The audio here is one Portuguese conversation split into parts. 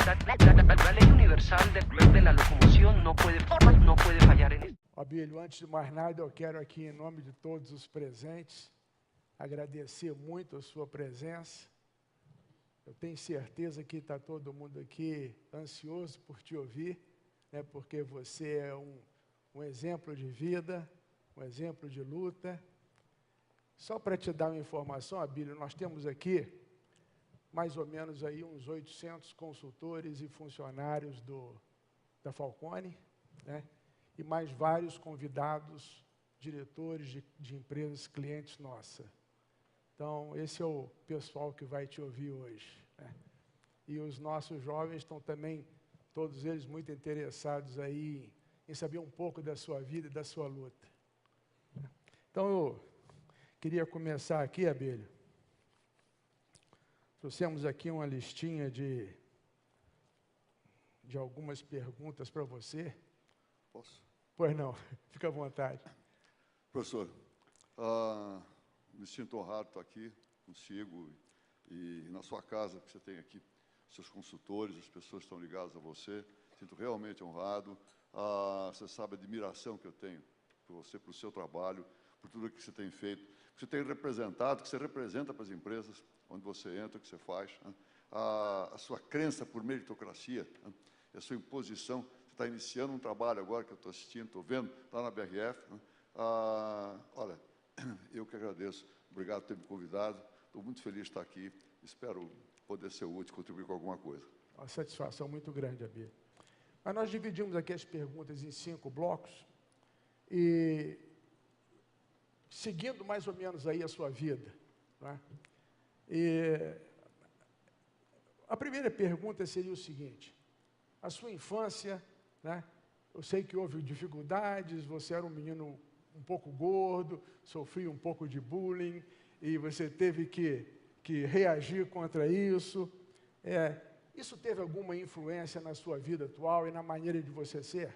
La ley universal de la locomoción no puede fallar en esto. Abílio, antes de mais nada, eu quero aqui, em nome de todos os presentes, agradecer muito a sua presença. Eu tenho certeza que está todo mundo aqui ansioso por te ouvir, né, porque você é um exemplo de vida, um exemplo de luta. Só para te dar uma informação, Abílio, nós temos aqui mais ou menos aí uns 800 consultores e funcionários da Falcone, né, e mais vários convidados, diretores de empresas clientes nossa. Então, esse é o pessoal que vai te ouvir hoje, né? E os nossos jovens estão também, todos eles, muito interessados aí em saber um pouco da sua vida e da sua luta. Então, eu queria começar aqui, Abílio. Trouxemos aqui uma listinha de algumas perguntas para você. Posso? Pois não, fica à vontade. Professor, me sinto honrado de estar aqui consigo e na sua casa, que você tem aqui seus consultores, as pessoas que estão ligadas a você. Sinto realmente honrado. Você sabe a admiração que eu tenho por você, pelo seu trabalho, por tudo que você tem feito, que você tem representado, que você representa para as empresas onde você entra, o que você faz, né? A sua crença por meritocracia, né? A sua imposição. Você está iniciando um trabalho agora que eu estou assistindo, estou vendo, lá na BRF, né? Olha, eu que agradeço. Obrigado por ter me convidado. Estou muito feliz de estar aqui. Espero poder ser útil, contribuir com alguma coisa. Uma satisfação muito grande, Abílio. Mas nós dividimos aqui as perguntas em 5 blocos e, seguindo mais ou menos aí a sua vida, né? E a primeira pergunta seria o seguinte: a sua infância, né? Eu sei que houve dificuldades, você era um menino um pouco gordo, sofria um pouco de bullying, e você teve que reagir contra isso. Isso teve alguma influência na sua vida atual e na maneira de você ser?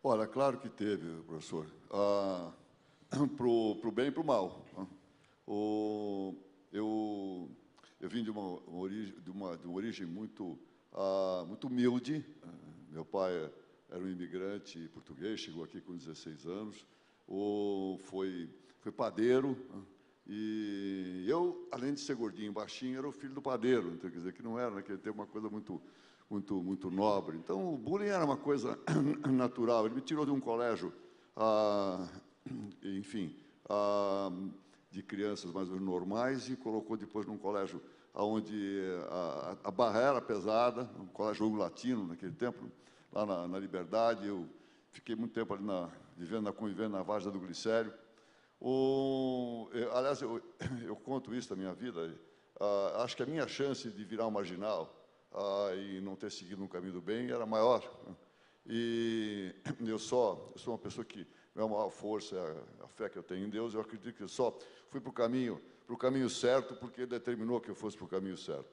Olha, claro que teve, professor. Pro bem e para o mal. Eu vim de uma origem muito humilde. Meu pai era um imigrante português, chegou aqui com 16 anos. Foi padeiro. E eu, além de ser gordinho e baixinho, era o filho do padeiro. Então, quer dizer, que não era naquele tempo uma coisa muito nobre. Então, o bullying era uma coisa natural. Ele me tirou de um colégio, enfim, de crianças mais ou menos normais e colocou depois num colégio onde a barra era pesada, um colégio latino naquele tempo, lá na Liberdade. Eu fiquei muito tempo ali convivendo na Várzea do Glicério. Aliás, eu conto isso da minha vida. Acho que a minha chance de virar um marginal e não ter seguido um caminho do bem era maior. E eu sou uma pessoa que, minha maior força é a fé que eu tenho em Deus. Eu acredito que eu só fui para o caminho certo porque Ele determinou que eu fosse para o caminho certo.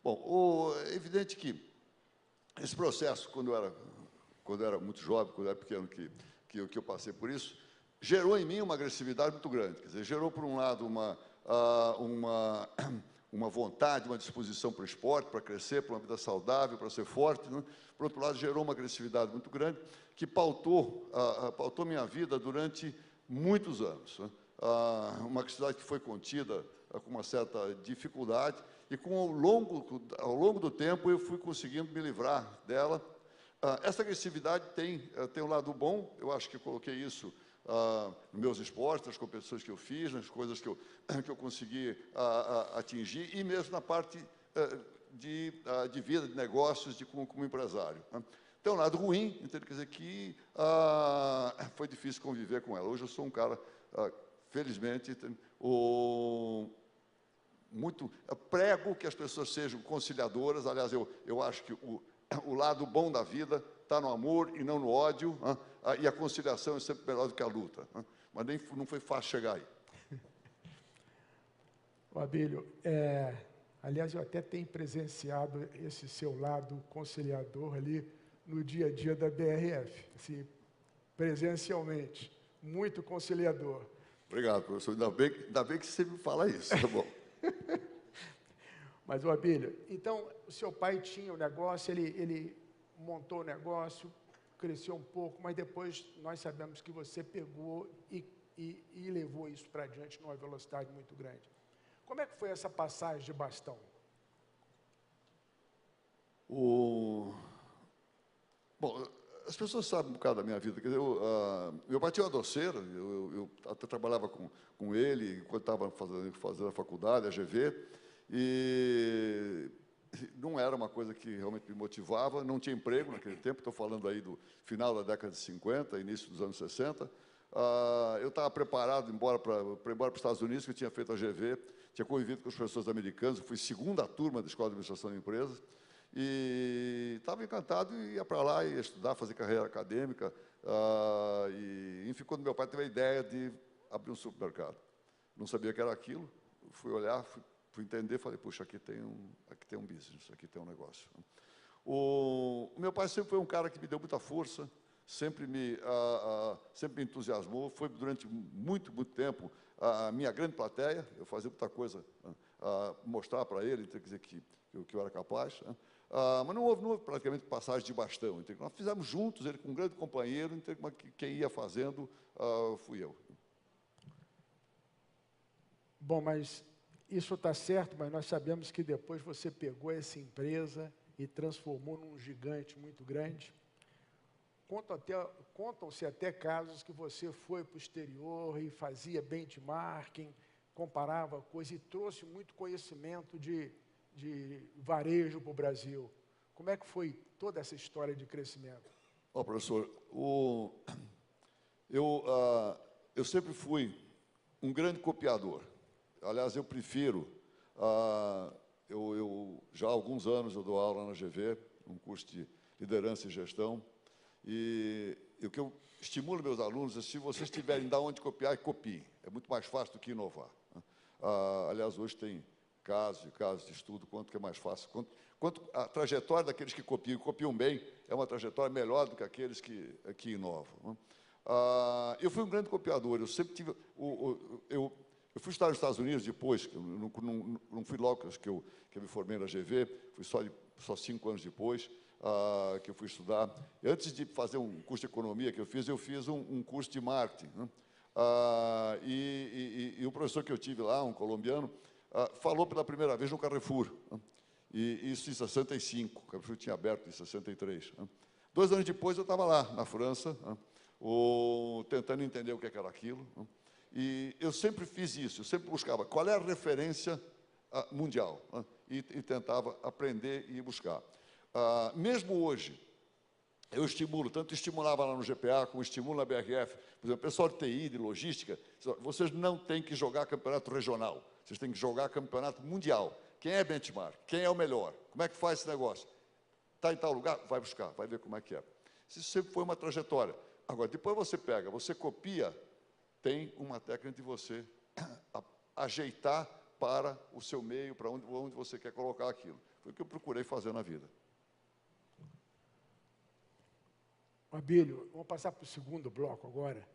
Bom, é evidente que esse processo, quando eu era muito jovem, quando eu era pequeno, que eu passei por isso, gerou em mim uma agressividade muito grande. Quer dizer, gerou, por um lado, uma vontade, uma disposição para o esporte, para crescer, para uma vida saudável, para ser forte, né? Por outro lado, gerou uma agressividade muito grande que pautou minha vida durante muitos anos, né? Uma agressividade que foi contida com uma certa dificuldade e, ao longo do tempo, eu fui conseguindo me livrar dela. Essa agressividade tem um lado bom. Eu acho que eu coloquei isso nos meus esportes, nas competições que eu fiz, nas coisas que eu consegui atingir, e mesmo na parte de vida, de negócios, como empresário, né? Tem um lado ruim, então, quer dizer que foi difícil conviver com ela. Hoje eu sou um cara, felizmente, muito prego que as pessoas sejam conciliadoras. Aliás, eu acho que o lado bom da vida está no amor e não no ódio, né? E a conciliação é sempre melhor do que a luta, né? Mas não foi fácil chegar aí. Abílio, aliás, eu até tenho presenciado esse seu lado conciliador ali no dia a dia da BRF, assim, presencialmente, muito conciliador. Obrigado, professor. Ainda bem que você me fala isso, tá bom? Mas, ô Abílio, então, o seu pai tinha o negócio, ele montou o negócio, cresceu um pouco, mas depois nós sabemos que você pegou e levou isso para adiante numa velocidade muito grande. Como é que foi essa passagem de bastão? Bom, as pessoas sabem um bocado da minha vida. Quer dizer, meu pai tinha uma doceira, eu até trabalhava com ele enquanto estava fazendo a faculdade, a GV, e não era uma coisa que realmente me motivava, não tinha emprego naquele tempo, estou falando aí do final da década de 50, início dos anos 60. Eu estava preparado para ir embora para os Estados Unidos, que eu tinha feito a GV, tinha convivido com os professores americanos, fui segunda turma da Escola de Administração de Empresas, e estava encantado e ia para lá, ia estudar, fazer carreira acadêmica, e enfim, quando meu pai teve a ideia de abrir um supermercado. Não sabia que era aquilo, fui olhar, fui entender, falei, puxa, aqui tem um business, aqui tem um negócio. O meu pai sempre foi um cara que me deu muita força, sempre me entusiasmou, foi durante muito, muito tempo a minha grande plateia, eu fazia muita coisa, mostrar para ele, quer dizer, que eu era capaz, mas não houve praticamente passagem de bastão. Nós fizemos juntos, ele com um grande companheiro, quem ia fazendo fui eu. Bom, mas isso está certo, mas nós sabemos que depois você pegou essa empresa e transformou num gigante muito grande. Contam-se até casos que você foi para o exterior e fazia benchmarking, comparava coisas e trouxe muito conhecimento de varejo para o Brasil. Como é que foi toda essa história de crescimento? Professor, eu sempre fui um grande copiador. Aliás, eu prefiro, já há alguns anos eu dou aula na GV, um curso de liderança e gestão, e o que eu estimulo meus alunos é, se vocês tiverem de onde copiar, copiem. É muito mais fácil do que inovar. Aliás, hoje tem casos de estudo, quanto que é mais fácil. Quanto a trajetória daqueles que copiam bem, é uma trajetória melhor do que aqueles que inovam. Eu fui um grande copiador, eu sempre tive... Eu fui estudar nos Estados Unidos depois, não fui logo que eu me formei na GV, fui só 5 anos depois que eu fui estudar. E antes de fazer um curso de economia que eu fiz um curso de marketing. Né? E o professor que eu tive lá, um colombiano, falou pela primeira vez no Carrefour. Né? E isso em 65, o Carrefour tinha aberto em 63. Né? 2 anos depois eu estava lá, na França, né? Tentando entender o que era aquilo. Né? E eu sempre fiz isso, eu sempre buscava qual é a referência mundial, né? e tentava aprender e buscar. Mesmo hoje, eu estimulava lá no GPA, como estimulo na BRF, por exemplo, pessoal de TI, de logística, vocês não têm que jogar campeonato regional, vocês têm que jogar campeonato mundial. Quem é benchmark? Quem é o melhor? Como é que faz esse negócio? Está em tal lugar? Vai buscar, vai ver como é que é. Isso sempre foi uma trajetória. Agora, depois você copia, tem uma técnica de você ajeitar para o seu meio, para onde você quer colocar aquilo. Foi o que eu procurei fazer na vida. Abílio, vamos passar para o segundo bloco agora,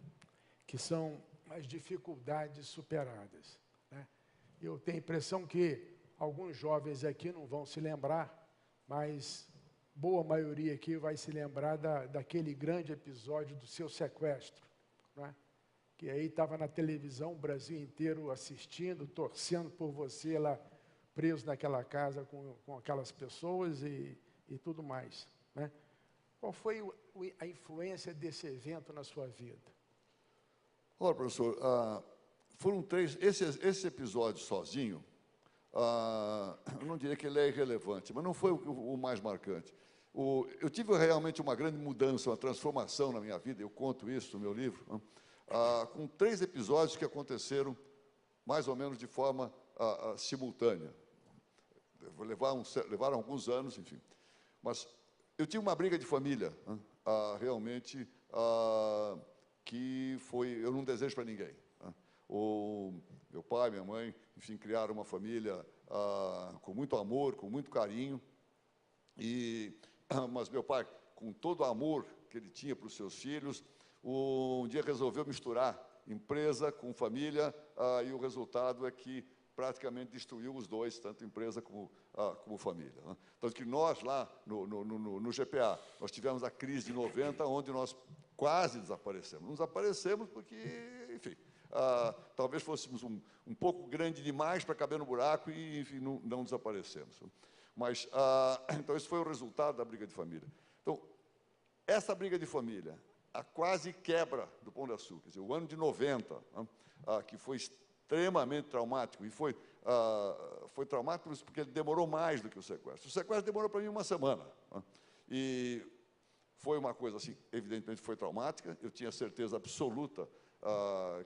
que são as dificuldades superadas. Né? Eu tenho a impressão que alguns jovens aqui não vão se lembrar, mas boa maioria aqui vai se lembrar daquele grande episódio do seu sequestro, né? Que aí estava na televisão, o Brasil inteiro assistindo, torcendo por você lá preso naquela casa com aquelas pessoas e tudo mais. Né? Qual foi a influência desse evento na sua vida? Olha, professor, foram 3, esse episódio sozinho, eu não diria que ele é irrelevante, mas não foi o mais marcante. Eu tive realmente uma grande mudança, uma transformação na minha vida, eu conto isso no meu livro, né? Com 3 episódios que aconteceram mais ou menos de forma simultânea. Levaram alguns anos, enfim. Mas eu tive uma briga de família, né? Realmente, que eu não desejo para ninguém. Né? Meu pai, minha mãe, enfim, criaram uma família com muito amor, com muito carinho. Mas meu pai, com todo o amor que ele tinha para os seus filhos, um dia resolveu misturar empresa com família, e o resultado é que praticamente destruiu os dois, tanto empresa como família, né? Tanto que nós, lá no GPA, nós tivemos a crise de 90, onde nós quase desaparecemos. Não desaparecemos porque, enfim, talvez fôssemos um pouco grande demais para caber no buraco e, enfim, não desaparecemos. Mas, então, esse foi o resultado da briga de família. Então, essa briga de família, a quase quebra do Pão de Açúcar, quer dizer, o ano de 90, né, que foi extremamente traumático, e foi traumático porque ele demorou mais do que o sequestro. O sequestro demorou para mim uma semana, né, e foi uma coisa, assim, evidentemente foi traumática, eu tinha certeza absoluta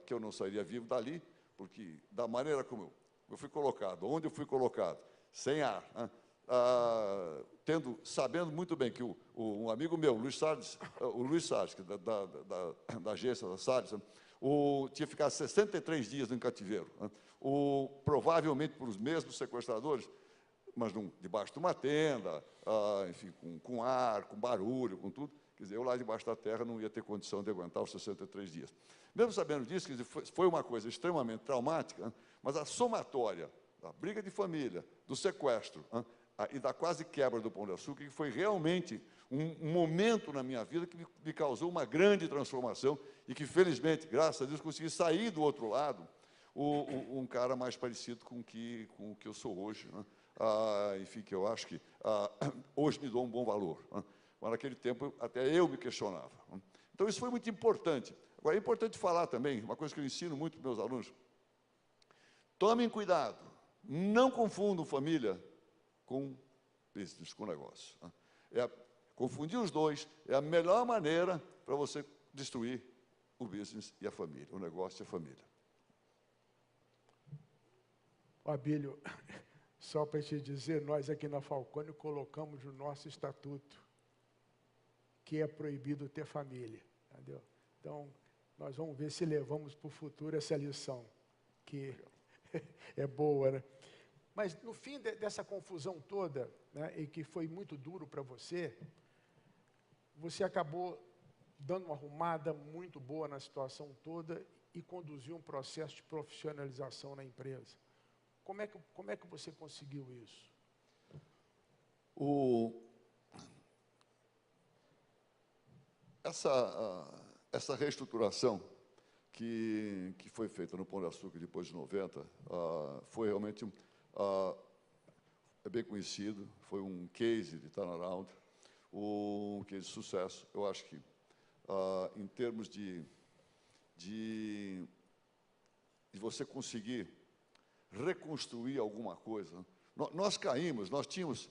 que eu não sairia vivo dali, porque da maneira como eu fui colocado, onde eu fui colocado, sem ar, né, sabendo muito bem que um amigo meu, o Luiz Salles, que da agência da Salles, tinha ficado 63 dias no cativeiro, né, provavelmente por os mesmos sequestradores, mas debaixo de uma tenda, enfim, com ar, com barulho, com tudo. Quer dizer, eu lá debaixo da terra não ia ter condição de aguentar os 63 dias. Mesmo sabendo disso, quer dizer, foi uma coisa extremamente traumática, né, mas a somatória da briga de família, do sequestro, né, e da quase quebra do Pão de Açúcar, que foi realmente um momento na minha vida que me causou uma grande transformação e que, felizmente, graças a Deus, consegui sair do outro lado um cara mais parecido com o que eu sou hoje, né? Enfim, que eu acho que hoje me dou um bom valor, né? Mas naquele tempo até eu me questionava, né? Então, isso foi muito importante. Agora, é importante falar também, uma coisa que eu ensino muito para os meus alunos: tomem cuidado, não confundam família com business, com negócio, né? Confundir os dois é a melhor maneira para você destruir o business e a família, o negócio e a família. Abílio, só para te dizer, nós aqui na Falcone colocamos no nosso estatuto que é proibido ter família, entendeu? Então, nós vamos ver se levamos para o futuro essa lição, que é boa, né? Mas, no fim dessa confusão toda, né, e que foi muito duro para você, você acabou dando uma arrumada muito boa na situação toda e conduziu um processo de profissionalização na empresa. Como é que você conseguiu isso? Essa reestruturação que foi feita no Pão de Açúcar depois de 90, foi realmente é bem conhecido, foi um case de turnaround, um case de sucesso. Eu acho que, em termos de você conseguir reconstruir alguma coisa, nós caímos, nós tínhamos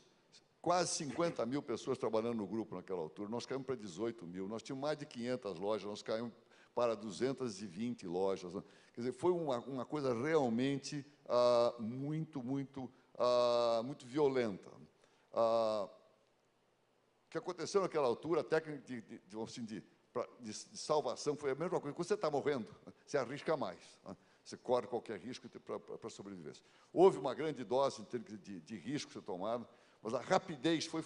quase 50 mil pessoas trabalhando no grupo naquela altura, nós caímos para 18 mil, nós tínhamos mais de 500 lojas, nós caímos para 220 lojas, né? Quer dizer, foi uma coisa realmente muito violenta. O que aconteceu naquela altura, a técnica de salvação foi a mesma coisa. Quando você está morrendo, você arrisca mais, né? Você corre qualquer risco para sobrevivência. Houve uma grande dose em termos de risco ser tomado, mas a rapidez foi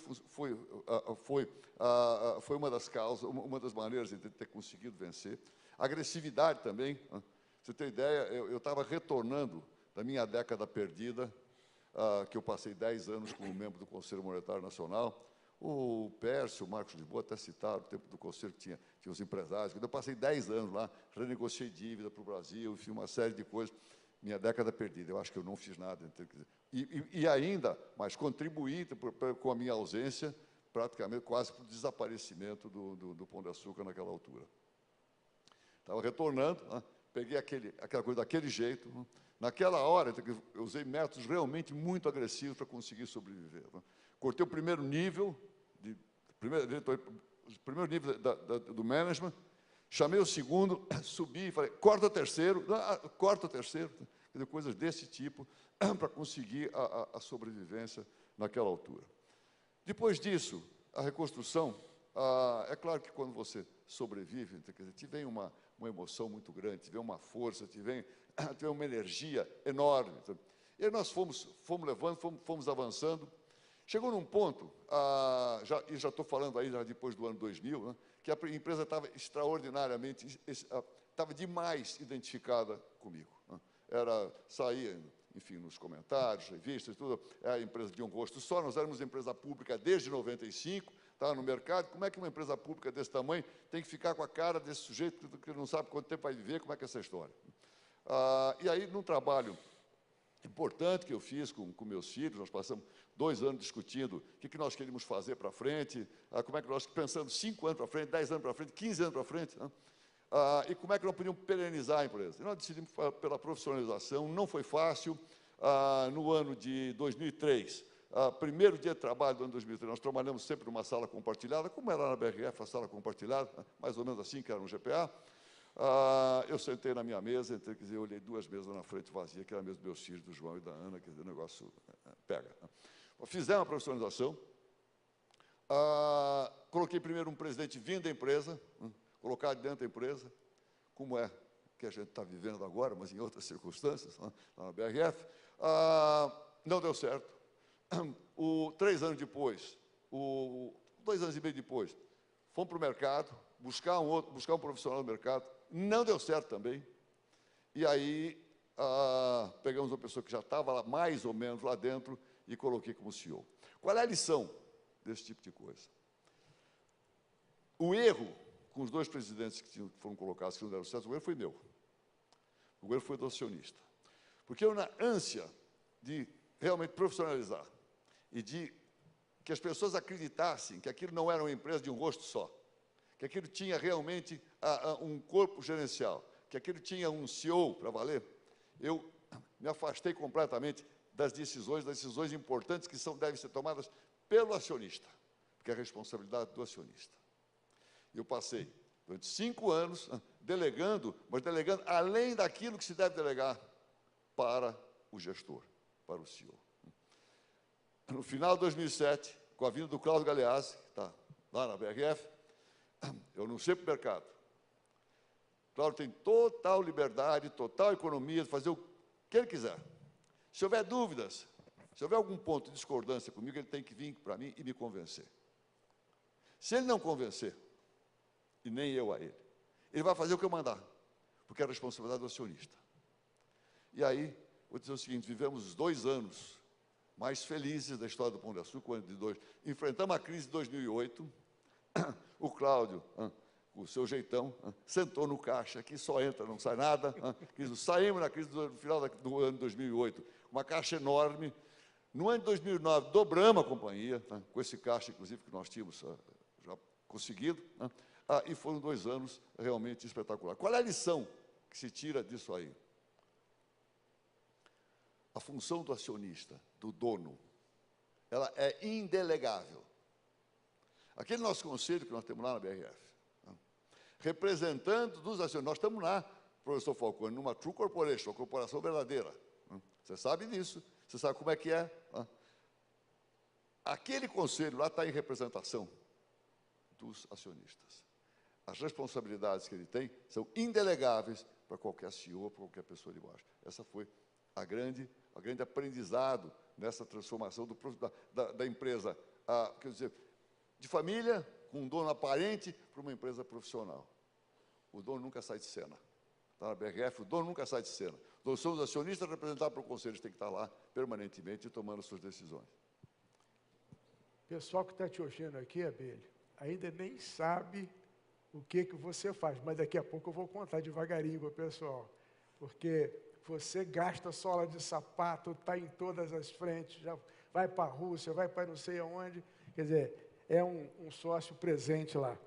uma das causas, uma das maneiras de ter conseguido vencer. A agressividade também, né? Você tem ideia, eu estava retornando da minha década perdida, que eu passei 10 anos como membro do Conselho Monetário Nacional. O Pércio, o Marcos Lisboa até citaram o tempo do Conselho que tinha os empresários. Eu passei 10 anos lá, renegociei dívida para o Brasil, fiz uma série de coisas. Minha década perdida, eu acho que eu não fiz nada. E ainda, mas contribuí com a minha ausência, praticamente quase para o desaparecimento do Pão de Açúcar naquela altura. Estava retornando, né? Peguei aquela coisa daquele jeito, né? Naquela hora, eu usei métodos realmente muito agressivos para conseguir sobreviver, né? Cortei o primeiro nível, do management, chamei o segundo, subi e falei, corta o terceiro, quer dizer, coisas desse tipo, para conseguir a sobrevivência naquela altura. Depois disso, a reconstrução, é claro que quando você sobrevive, quer dizer, te vem uma emoção muito grande, te vem uma força, te vem uma energia enorme. E aí nós fomos levando, fomos avançando. Chegou num ponto, já estou falando aí já depois do ano 2000, né, que a empresa estava extraordinariamente, estava demais identificada comigo, né? Saía enfim, nos comentários, revistas, tudo, é a empresa de um rosto só. Nós éramos empresa pública desde 95, estava no mercado. Como é que uma empresa pública desse tamanho tem que ficar com a cara desse sujeito que não sabe quanto tempo vai viver? Como é que é essa história? E aí, num trabalho importante que eu fiz com meus filhos, nós passamos 2 anos discutindo o que nós queríamos fazer para frente, como é que nós, pensando 5 anos para frente, 10 anos para frente, 15 anos para frente, né? E como é que nós podíamos perenizar a empresa. E nós decidimos pela profissionalização. Não foi fácil. No ano de 2003, primeiro dia de trabalho do ano de 2003, nós trabalhamos sempre numa sala compartilhada, como era na BRF, a sala compartilhada, mais ou menos assim, que era no GPA. Eu sentei na minha mesa, quer dizer, eu olhei 2 mesas na frente vazias, que era a mesa dos meus filhos, do João e da Ana, quer dizer, o negócio pega. Fizemos a profissionalização. Coloquei primeiro um presidente vindo da empresa, colocado dentro da empresa, como é que a gente está vivendo agora, mas em outras circunstâncias, lá na BRF. Não deu certo. 3 anos depois, 2 anos e meio depois, fomos para o mercado, buscar um profissional no mercado, não deu certo também. E aí, pegamos uma pessoa que já estava lá, mais ou menos lá dentro, e coloquei como CEO. Qual é a lição desse tipo de coisa? O erro com os 2 presidentes que foram colocados, que não deram certo, o erro foi meu. O erro foi do acionista. Porque eu, na ânsia de realmente profissionalizar e de que as pessoas acreditassem que aquilo não era uma empresa de um rosto só, que aquilo tinha realmente um corpo gerencial, que aquilo tinha um CEO para valer, eu me afastei completamente das decisões importantes que devem ser tomadas pelo acionista, porque é a responsabilidade do acionista. Eu passei, durante 5 anos, delegando, mas delegando além daquilo que se deve delegar para o gestor, para o CEO. No final de 2007, com a vinda do Cláudio Galeazzi, que está lá na BRF, eu anunciei para o mercado. Cláudio tem total liberdade, total economia de fazer o que ele quiser. Se houver dúvidas, se houver algum ponto de discordância comigo, ele tem que vir para mim e me convencer. Se ele não convencer, e nem eu a ele, ele vai fazer o que eu mandar, porque é a responsabilidade do acionista. E aí, vou dizer o seguinte, vivemos os 2 anos mais felizes da história do Pão de Açúcar, o ano de 2. Enfrentamos a crise de 2008, o Cláudio, com o seu jeitão, sentou no caixa, que só entra, não sai nada. Saímos na crise no final do ano de 2008, uma caixa enorme. No ano de 2009, dobramos a companhia, com esse caixa, inclusive, que nós tínhamos já conseguido, e foram 2 anos realmente espetaculares. Qual é a lição que se tira disso aí? A função do acionista, do dono, ela é indelegável. Aquele nosso conselho que nós temos lá na BRF, representando dos acionistas, nós estamos lá, professor Falcone, numa True Corporation, uma corporação verdadeira. Você sabe disso, você sabe como é que é. Aquele conselho lá está em representação dos acionistas. As responsabilidades que ele tem são indelegáveis para qualquer CEO, para qualquer pessoa de baixo. Essa foi a grande aprendizado nessa transformação da empresa, quer dizer, de família, com um dono aparente, para uma empresa profissional. O dono nunca sai de cena. Está na BRF, o dono nunca sai de cena. Nós somos acionistas representados pelo conselho, eles têm que estar lá permanentemente tomando suas decisões. O pessoal que está te ouvindo aqui, Abelho, ainda nem sabe o que você faz, mas daqui a pouco eu vou contar devagarinho para o pessoal, porque você gasta sola de sapato, está em todas as frentes, já vai para a Rússia, vai para não sei aonde, quer dizer, é um sócio presente lá.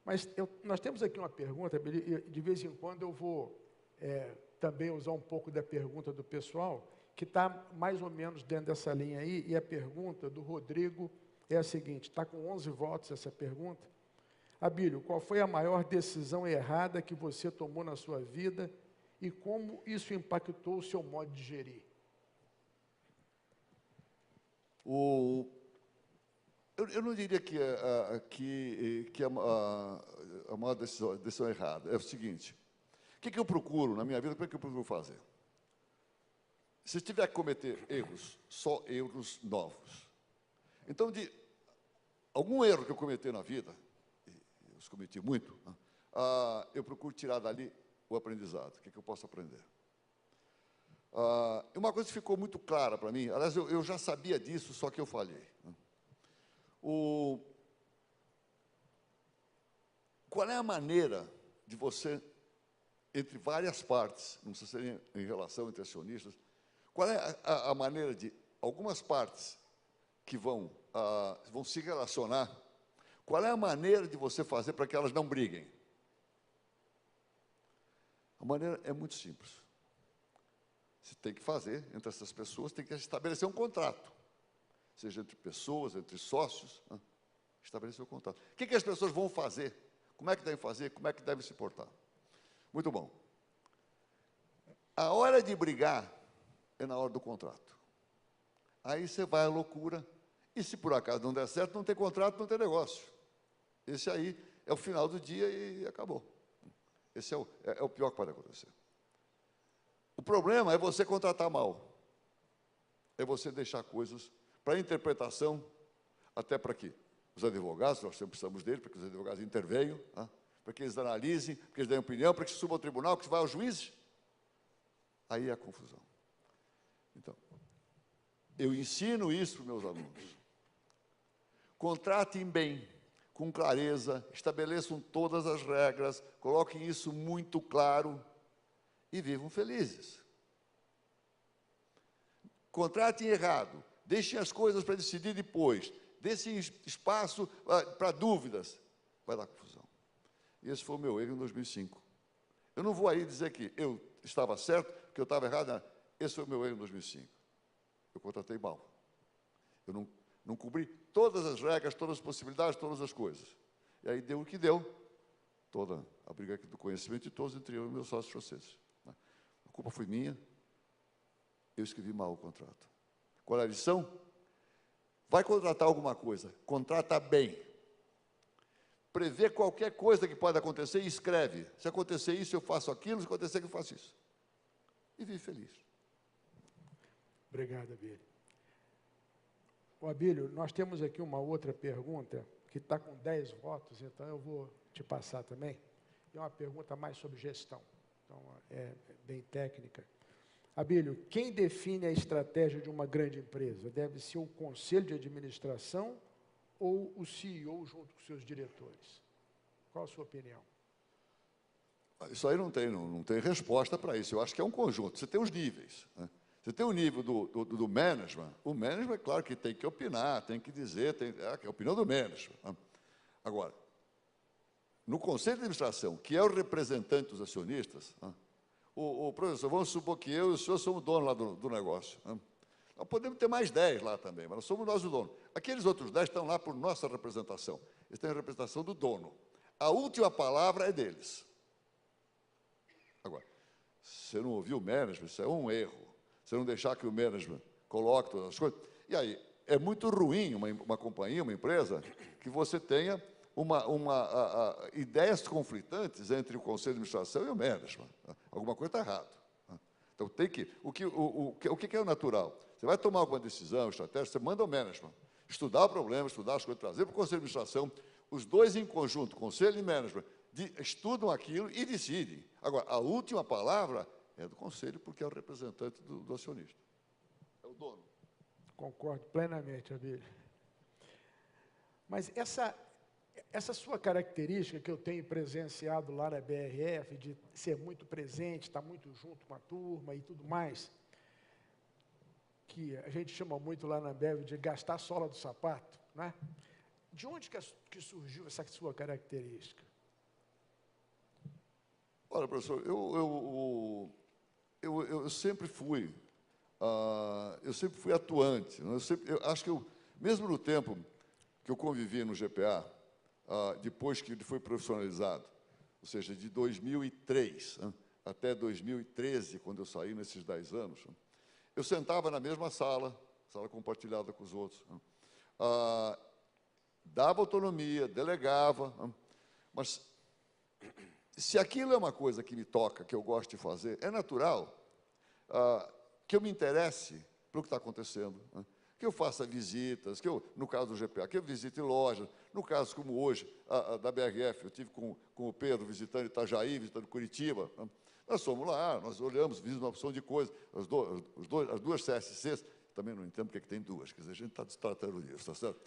Mas nós temos aqui uma pergunta, e de vez em quando eu vou também usar um pouco da pergunta do pessoal, que está mais ou menos dentro dessa linha aí, e a pergunta do Rodrigo é a seguinte, está com 11 votos essa pergunta. Abílio, qual foi a maior decisão errada que você tomou na sua vida e como isso impactou o seu modo de gerir? Eu não diria que a maior decisão errada. É o seguinte, o que eu procuro na minha vida, como é que eu procuro fazer? Se tiver que cometer erros, só erros novos. Então, de algum erro que eu cometi na vida, e eu cometi muito, eu procuro tirar dali o aprendizado. O que eu posso aprender? Uma coisa que ficou muito clara para mim, aliás, eu já sabia disso, só que eu falhei. Qual é a maneira de você, entre várias partes, não precisa ser em relação entre acionistas, qual é a maneira de algumas partes que vão se relacionar, qual é a maneira de você fazer para que elas não briguem? A maneira é muito simples. Você tem que fazer, entre essas pessoas, tem que estabelecer um contrato, seja entre pessoas, entre sócios, estabelecer um contrato. O que as pessoas vão fazer? Como é que devem fazer? Como é que devem se portar? Muito bom. A hora de brigar é na hora do contrato. Aí você vai à loucura, e se por acaso não der certo, não tem contrato, não tem negócio. Esse aí é o final do dia e acabou. Esse é o pior que pode acontecer. O problema é você contratar mal. É você deixar coisas para interpretação, até para que os advogados, nós sempre precisamos deles, para que os advogados intervenham, para que eles analisem, para que eles deem opinião, para que suba ao tribunal, para que vá aos juízes. Aí é a confusão. Então, eu ensino isso para os meus alunos. Contratem bem, com clareza, estabeleçam todas as regras, coloquem isso muito claro e vivam felizes. Contratem errado, deixem as coisas para decidir depois, deixem espaço para dúvidas, vai dar confusão. E esse foi o meu erro em 2005. Eu não vou aí dizer que eu estava certo, que eu estava errado, não. Esse foi o meu erro em 2005. Eu contratei mal. Eu não cobri todas as regras, todas as possibilidades, todas as coisas. E aí deu o que deu, toda a briga aqui do conhecimento de todos, entre eu e meus sócios franceses. A culpa foi minha, eu escrevi mal o contrato. Qual é a lição? Vai contratar alguma coisa, contrata bem. Prevê qualquer coisa que pode acontecer e escreve. Se acontecer isso, eu faço aquilo, se acontecer aquilo, eu faço isso. E vive feliz. Obrigado, Abílio. Abílio, nós temos aqui uma outra pergunta, que está com 10 votos, então eu vou te passar também. É uma pergunta mais sobre gestão, então é bem técnica. Abílio, quem define a estratégia de uma grande empresa? Deve ser o conselho de administração ou o CEO junto com seus diretores? Qual a sua opinião? Isso aí não tem resposta para isso. Eu acho que é um conjunto. Você tem os níveis, né? Você tem o nível do management. O management, é claro que tem que opinar, tem que dizer, é a opinião do management, né? Agora, no conselho de administração, que é o representante dos acionistas, né? O professor, vamos supor que eu e o senhor somos dono lá do negócio, né? Nós podemos ter mais 10 lá também, mas nós somos nós o dono. Aqueles outros 10 estão lá por nossa representação. Eles têm a representação do dono. A última palavra é deles. Agora, se você não ouvir o management, isso é um erro. Você não deixar que o management coloque todas as coisas. E aí, é muito ruim uma companhia, uma empresa, que você tenha ideias conflitantes entre o conselho de administração e o management. Alguma coisa está errada. Então, tem que... O que é o natural? Você vai tomar alguma decisão, estratégia, você manda ao management estudar o problema, estudar as coisas, trazer para o conselho de administração, os dois em conjunto, conselho e management, estudam aquilo e decidem. Agora, a última palavra é do conselho, porque é o representante do acionista. É o dono. Concordo plenamente, Abílio. Mas essa sua característica que eu tenho presenciado lá na BRF, de ser muito presente, estar muito junto com a turma e tudo mais, que a gente chama muito lá na BEV de gastar a sola do sapato, né? De onde que surgiu essa sua característica? Olha, professor, eu sempre fui atuante, né? Eu acho que mesmo no tempo que eu convivi no GPA, depois que ele foi profissionalizado, ou seja, de 2003 até 2013, quando eu saí nesses 10 anos, eu sentava na mesma sala compartilhada com os outros, dava autonomia, delegava, mas se aquilo é uma coisa que me toca, que eu gosto de fazer, é natural que eu me interesse pelo que está acontecendo, né? Que eu faça visitas, no caso do GPA, que eu visite lojas, no caso como hoje, da BRF, eu tive com o Pedro visitando Itajaí, visitando Curitiba, né? Nós fomos lá, nós olhamos, vimos uma opção de coisas, as duas CSCs, também não entendo porque que tem duas, quer dizer, a gente está destratando disso, está certo?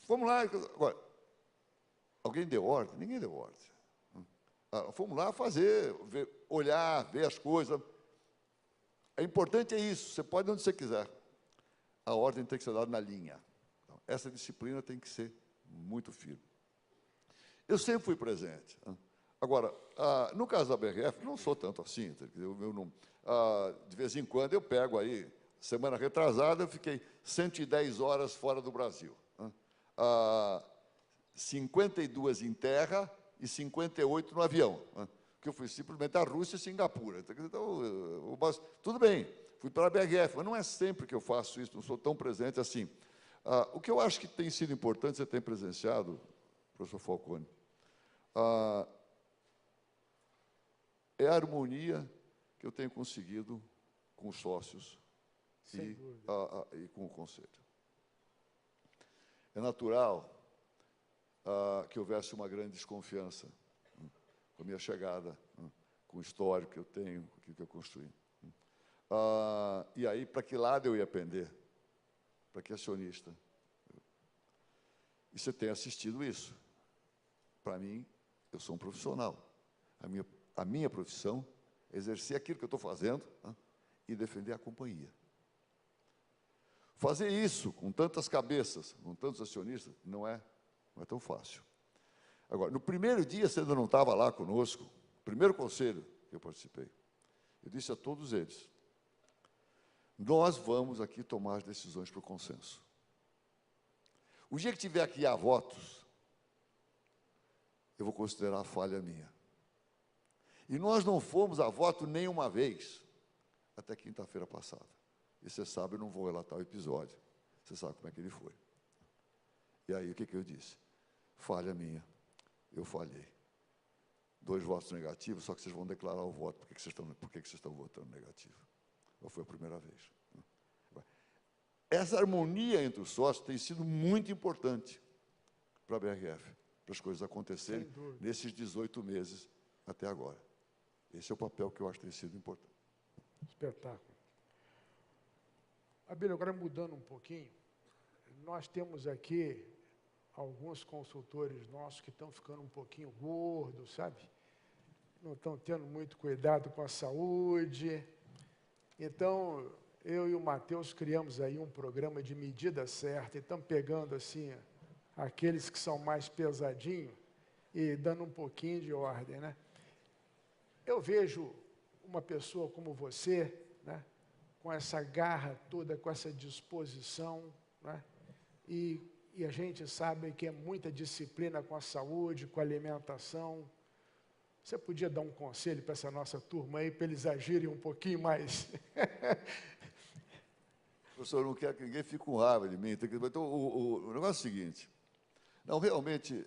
Fomos lá, agora, alguém deu ordem? Ninguém deu ordem. Fomos lá fazer, olhar, ver as coisas. É importante é isso, você pode ir onde você quiser. A ordem tem que ser dada na linha. Então, essa disciplina tem que ser muito firme. Eu sempre fui presente. Agora, no caso da BRF, não sou tanto assim. De vez em quando eu pego aí, semana retrasada, eu fiquei 110 horas fora do Brasil. 52 em terra e 58 no avião. Que eu fui simplesmente à Rússia e Singapura. Então, tudo bem, fui para a BRF, mas não é sempre que eu faço isso, não sou tão presente assim. O que eu acho que tem sido importante, você tem presenciado, professor Falcone, é a harmonia que eu tenho conseguido com os sócios e com o Conselho. É natural que houvesse uma grande desconfiança com a minha chegada, com o histórico que eu tenho, com aquilo que eu construí. E aí, para que lado eu ia pender? Para que acionista? E você tem assistido isso. Para mim, eu sou um profissional. A minha profissão é exercer aquilo que eu estou fazendo e defender a companhia. Fazer isso com tantas cabeças, com tantos acionistas, não é tão fácil. Agora, no primeiro dia, você ainda não estava lá conosco, primeiro conselho que eu participei, eu disse a todos eles, nós vamos aqui tomar as decisões por consenso. O dia que tiver aqui a votos, eu vou considerar a falha minha. E nós não fomos a voto nenhuma vez, até quinta-feira passada. E você sabe, eu não vou relatar o episódio, você sabe como é que ele foi. E aí, o que eu disse? Falha minha, eu falhei. 2 votos negativos, só que vocês vão declarar o voto. Por que vocês estão votando negativo? Não foi a primeira vez. Essa harmonia entre os sócios tem sido muito importante para a BRF, para as coisas acontecerem nesses 18 meses até agora. Esse é o papel que eu acho que tem sido importante. Espetáculo. Abílio, agora mudando um pouquinho, nós temos aqui alguns consultores nossos que estão ficando um pouquinho gordos, sabe? Não estão tendo muito cuidado com a saúde. Então, eu e o Matheus criamos aí um programa de medida certa e estamos pegando, assim, aqueles que são mais pesadinhos e dando um pouquinho de ordem, né? Eu vejo uma pessoa como você, né, com essa garra toda, com essa disposição, né, e a gente sabe que é muita disciplina com a saúde, com a alimentação. Você podia dar um conselho para essa nossa turma aí, para eles agirem um pouquinho mais? Professor, eu não quero que ninguém fique com raiva de mim. Então, o negócio é o seguinte. Não, realmente,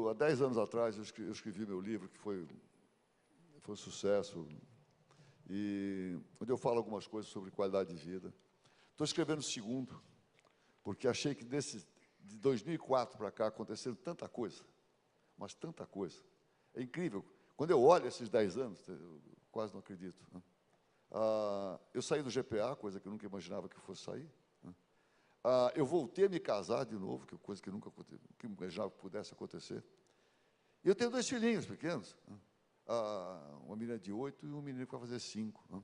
há 10 anos atrás, eu escrevi meu livro, que foi um sucesso, e onde eu falo algumas coisas sobre qualidade de vida. Estou escrevendo o segundo, porque achei que de 2004 para cá aconteceu tanta coisa, mas tanta coisa. É incrível. Quando eu olho esses 10 anos, eu quase não acredito, né? Eu saí do GPA, coisa que eu nunca imaginava que eu fosse sair. Né? Eu voltei a me casar de novo, que coisa que nunca imaginava que pudesse acontecer. E eu tenho 2 filhinhos pequenos, né? Uma menina de 8 e um menino que vai fazer 5. Né?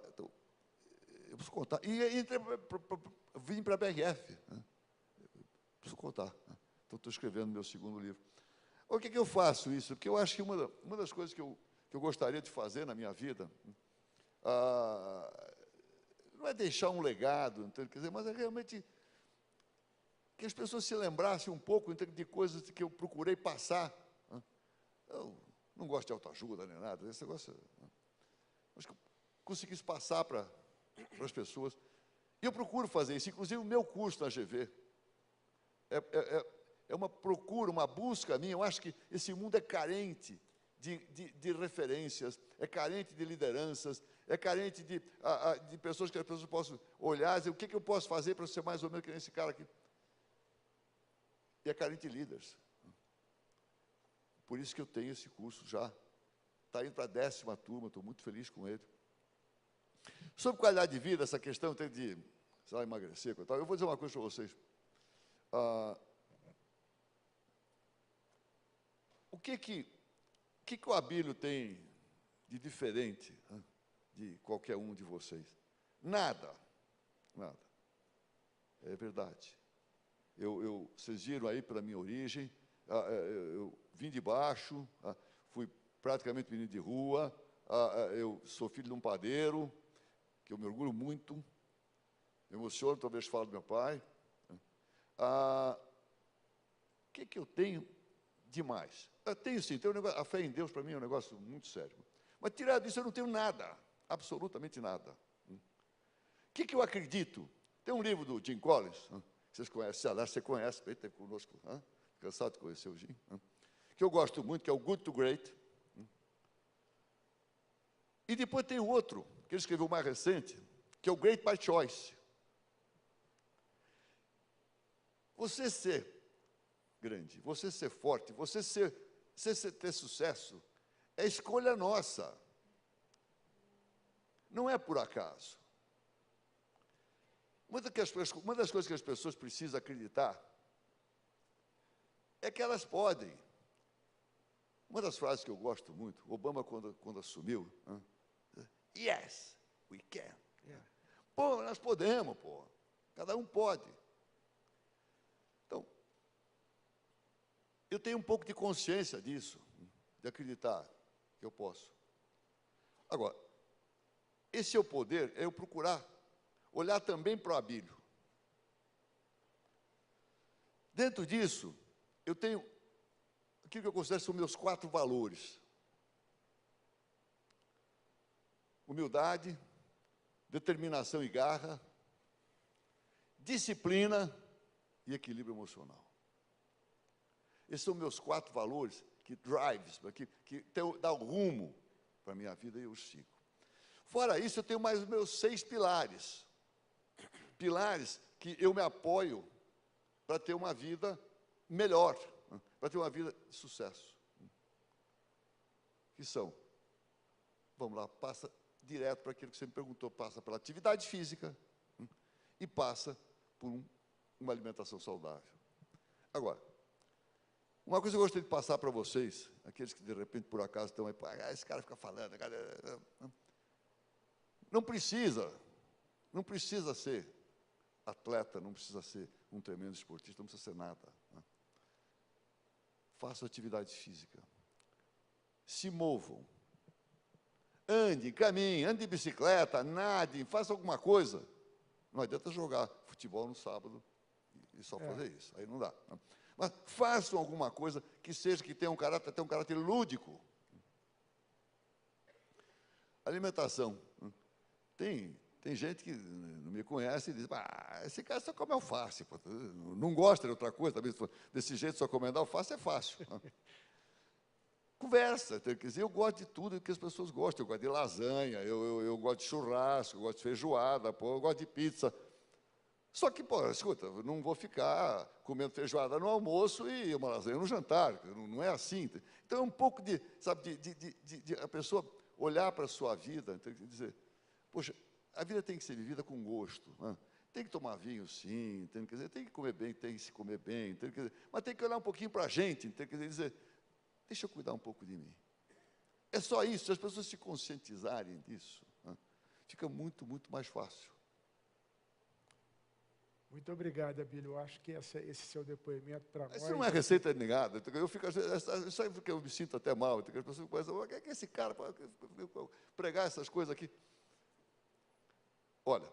Então, eu preciso contar. E vim para a BRF. Né? Preciso contar. Né? Então, estou escrevendo meu segundo livro. Por que eu faço isso? Porque eu acho que uma das coisas que eu gostaria de fazer na minha vida não é deixar um legado, entende? Quer dizer, mas é realmente que as pessoas se lembrassem um pouco, entende, de coisas que eu procurei passar. Né? Eu não gosto de autoajuda nem nada, esse negócio. Né? Mas que eu conseguisse passar para as pessoas. E eu procuro fazer isso, inclusive o meu curso na GV. É uma procura, uma busca minha. Eu acho que esse mundo é carente de referências, é carente de lideranças, é carente de pessoas que as pessoas possam olhar e dizer, o que eu posso fazer para ser mais ou menos que nem esse cara aqui? E é carente de líderes. Por isso que eu tenho esse curso já. Está indo para a 10ª turma, estou muito feliz com ele. Sobre qualidade de vida, essa questão tem de, sei lá, emagrecer, tal. Eu vou dizer uma coisa para vocês. O que o Abílio tem de diferente de qualquer um de vocês? Nada. Nada. É verdade. Vocês viram aí pela minha origem, eu vim de baixo, fui praticamente menino de rua, eu sou filho de um padeiro, que eu me orgulho muito, me emociono, talvez falo do meu pai. O que eu tenho demais? Eu tenho sim, tenho um negócio, a fé em Deus para mim é um negócio muito sério. Mas tirado disso eu não tenho nada, absolutamente nada. O que eu acredito? Tem um livro do Jim Collins, vocês conhecem, aliás, você conhece, bem, esteve conosco, cansado de conhecer o Jim, que eu gosto muito, que é o Good to Great. E depois tem o outro, que ele escreveu mais recente, que é o Great by Choice. Você ser grande, você ser forte, você ter sucesso, é escolha nossa. Não é por acaso. Uma das coisas que as pessoas precisam acreditar é que elas podem. Uma das frases que eu gosto muito, Obama, quando assumiu, yes, we can. Yeah. Pô, nós podemos, pô. Cada um pode. Então, eu tenho um pouco de consciência disso, de acreditar que eu posso. Agora, esse é o poder, é eu procurar olhar também para o Abílio. Dentro disso, eu tenho aquilo que eu considero são meus 4 valores. Humildade, determinação e garra, disciplina e equilíbrio emocional. Esses são meus 4 valores que dá o rumo para a minha vida e eu sigo. Fora isso, eu tenho mais os meus 6 pilares. Pilares que eu me apoio para ter uma vida melhor, para ter uma vida de sucesso. Que são, vamos lá, passa direto para aquilo que você me perguntou, passa pela atividade física e passa por uma alimentação saudável. Agora, uma coisa que eu gostaria de passar para vocês, aqueles que de repente por acaso estão aí, esse cara fica falando, não precisa ser atleta, não precisa ser um tremendo esportista, não precisa ser nada. Façam atividade física. Se movam. Andem, caminhem, andem de bicicleta, nadem, façam alguma coisa. Não adianta jogar futebol no sábado e só fazer isso, aí não dá. Mas façam alguma coisa que tenha um caráter lúdico. Alimentação. Tem gente que não me conhece e diz, esse cara só come alface, pô. Não gosta de outra coisa, desse jeito só comendo alface é fácil. Conversa, quer dizer, eu gosto de tudo que as pessoas gostam, eu gosto de lasanha, eu gosto de churrasco, eu gosto de feijoada, eu gosto de pizza. Só que, escuta, eu não vou ficar comendo feijoada no almoço e uma lasanha no jantar, não é assim. Então, é um pouco de a pessoa olhar para a sua vida e dizer, poxa, a vida tem que ser vivida com gosto. Tem que tomar vinho, sim, tem que comer bem, tem que se comer bem, mas tem que olhar um pouquinho para a gente, tem que dizer, deixa eu cuidar um pouco de mim. É só isso, se as pessoas se conscientizarem disso, fica muito, muito mais fácil. Muito obrigado, Abílio. Eu acho que esse seu depoimento para nós... Isso não é receita negada. Eu fico, isso aí porque eu me sinto até mal. As pessoas pensam, o que é esse cara para pregar essas coisas aqui? Olha,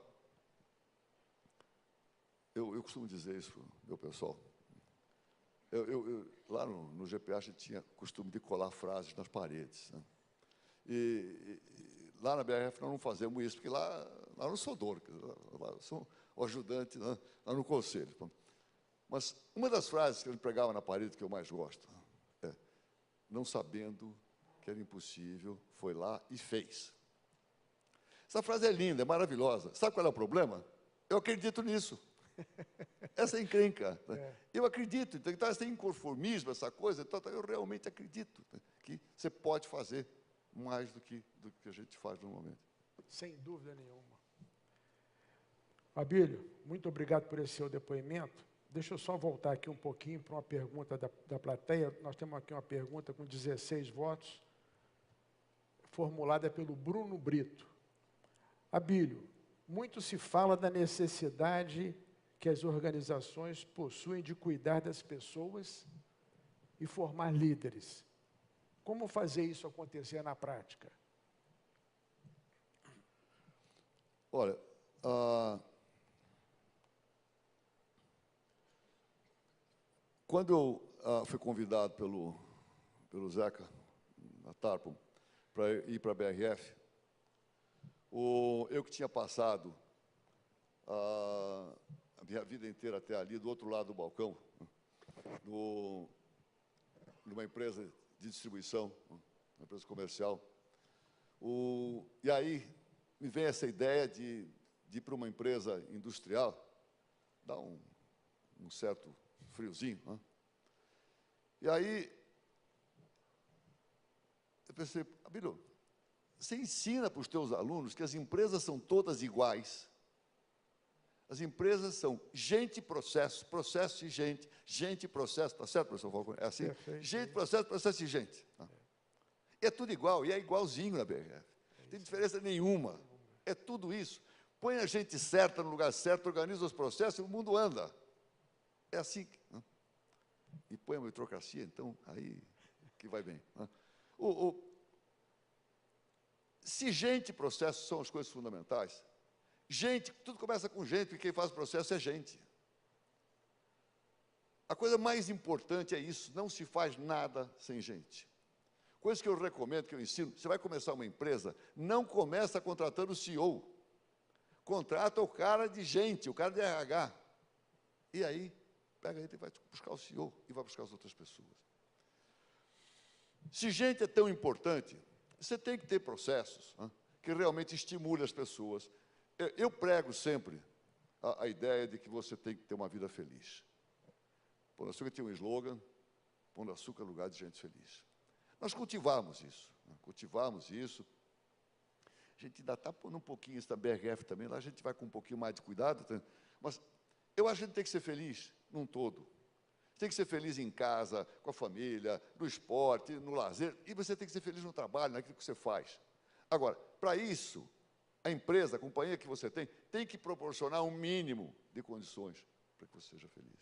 eu costumo dizer isso para o meu pessoal. Lá no GPA, a gente tinha costume de colar frases nas paredes. E lá na BRF nós não fazemos isso, porque lá eu não sou dono, lá eu sou o ajudante lá no conselho. Mas uma das frases que ele pregava na parede que eu mais gosto é, não sabendo que era impossível, foi lá e fez. Essa frase é linda, é maravilhosa. Sabe qual é o problema? Eu acredito nisso. essa encrenca. Né? Eu acredito, então esse inconformismo, essa coisa, então, eu realmente acredito, né, que você pode fazer mais do que a gente faz no momento. Sem dúvida nenhuma. Abílio, muito obrigado por esse seu depoimento. Deixa eu só voltar aqui um pouquinho para uma pergunta da plateia. Nós temos aqui uma pergunta com 16 votos, formulada pelo Bruno Brito. Abílio, muito se fala da necessidade que as organizações possuem de cuidar das pessoas e formar líderes. Como fazer isso acontecer na prática? Olha, quando eu fui convidado pelo Zeca, na Tarpon, para ir para a BRF, eu que tinha passado a minha vida inteira até ali, do outro lado do balcão, numa empresa de distribuição, uma empresa comercial, e aí me vem essa ideia de ir para uma empresa industrial, dá um certo friozinho, né? E aí, eu pensei, Abílio, você ensina para os teus alunos que as empresas são todas iguais. As empresas são gente e processo, processo e gente, gente e processo, está certo, professor Falcone? É assim? Perfeito. Gente, processo e gente. É tudo igual, e é igualzinho na BRF. Não tem diferença nenhuma. É tudo isso. Põe a gente certa no lugar certo, organiza os processos e o mundo anda. É assim. Né? E põe a meritocracia, então, aí que vai bem. Né? Se gente e processo são as coisas fundamentais, gente, tudo começa com gente, e quem faz o processo é gente. A coisa mais importante é isso, não se faz nada sem gente. Coisa que eu recomendo, que eu ensino, você vai começar uma empresa, não começa contratando o CEO. Contrata o cara de gente, o cara de RH. E aí, pega ele e vai buscar o CEO e vai buscar as outras pessoas. Se gente é tão importante, você tem que ter processos, né, que realmente estimulem as pessoas. Eu prego sempre a ideia de que você tem que ter uma vida feliz. Pão de Açúcar tinha um slogan, Pão de Açúcar é lugar de gente feliz. Nós cultivamos isso, né, cultivamos isso. A gente ainda está pondo um pouquinho isso da BRF também, lá a gente vai com um pouquinho mais de cuidado, tá? Mas eu acho que a gente tem que ser feliz num todo. Tem que ser feliz em casa, com a família, no esporte, no lazer, e você tem que ser feliz no trabalho, naquilo que você faz. Agora, para isso, a empresa, a companhia que você tem que proporcionar um mínimo de condições para que você seja feliz.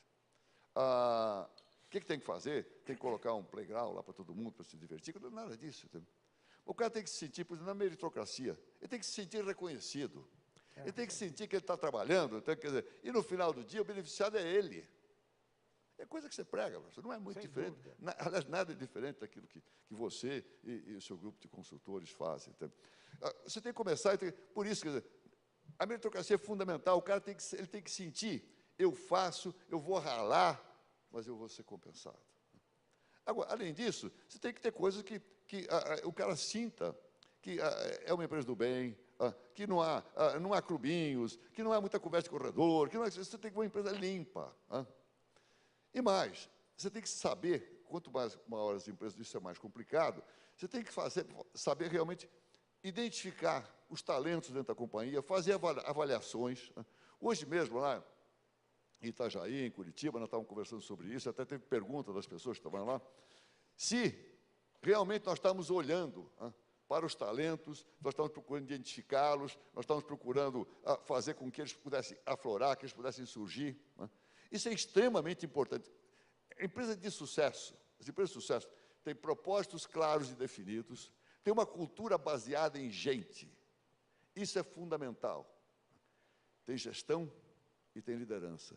O que tem que fazer? Tem que colocar um playground lá para todo mundo, para se divertir, não é nada disso. Entendeu? O cara tem que se sentir, por exemplo, na meritocracia, ele tem que se sentir reconhecido, ele tem que sentir que ele está trabalhando, então, quer dizer, e no final do dia o beneficiado é ele. É coisa que você prega, professor, não é muito diferente. Aliás, nada é diferente daquilo que você e o seu grupo de consultores fazem. Então, você tem que começar, por isso, quer dizer, a meritocracia é fundamental, o cara ele tem que sentir, eu faço, eu vou ralar, mas eu vou ser compensado. Agora, além disso, você tem que ter coisas que o cara sinta que é uma empresa do bem, que não há clubinhos, que não há muita conversa de corredor, você tem que ter uma empresa limpa. E mais, você tem que saber, quanto mais maior as empresas, isso é mais complicado, você tem que saber realmente identificar os talentos dentro da companhia, fazer avaliações. Hoje mesmo, lá em Itajaí, em Curitiba, nós estávamos conversando sobre isso, até teve pergunta das pessoas que estavam lá, se realmente nós estamos olhando para os talentos, nós estamos procurando identificá-los, nós estamos procurando fazer com que eles pudessem aflorar, que eles pudessem surgir. Isso é extremamente importante. A empresa de sucesso, as empresas de sucesso têm propósitos claros e definidos, tem uma cultura baseada em gente. Isso é fundamental. Tem gestão e tem liderança.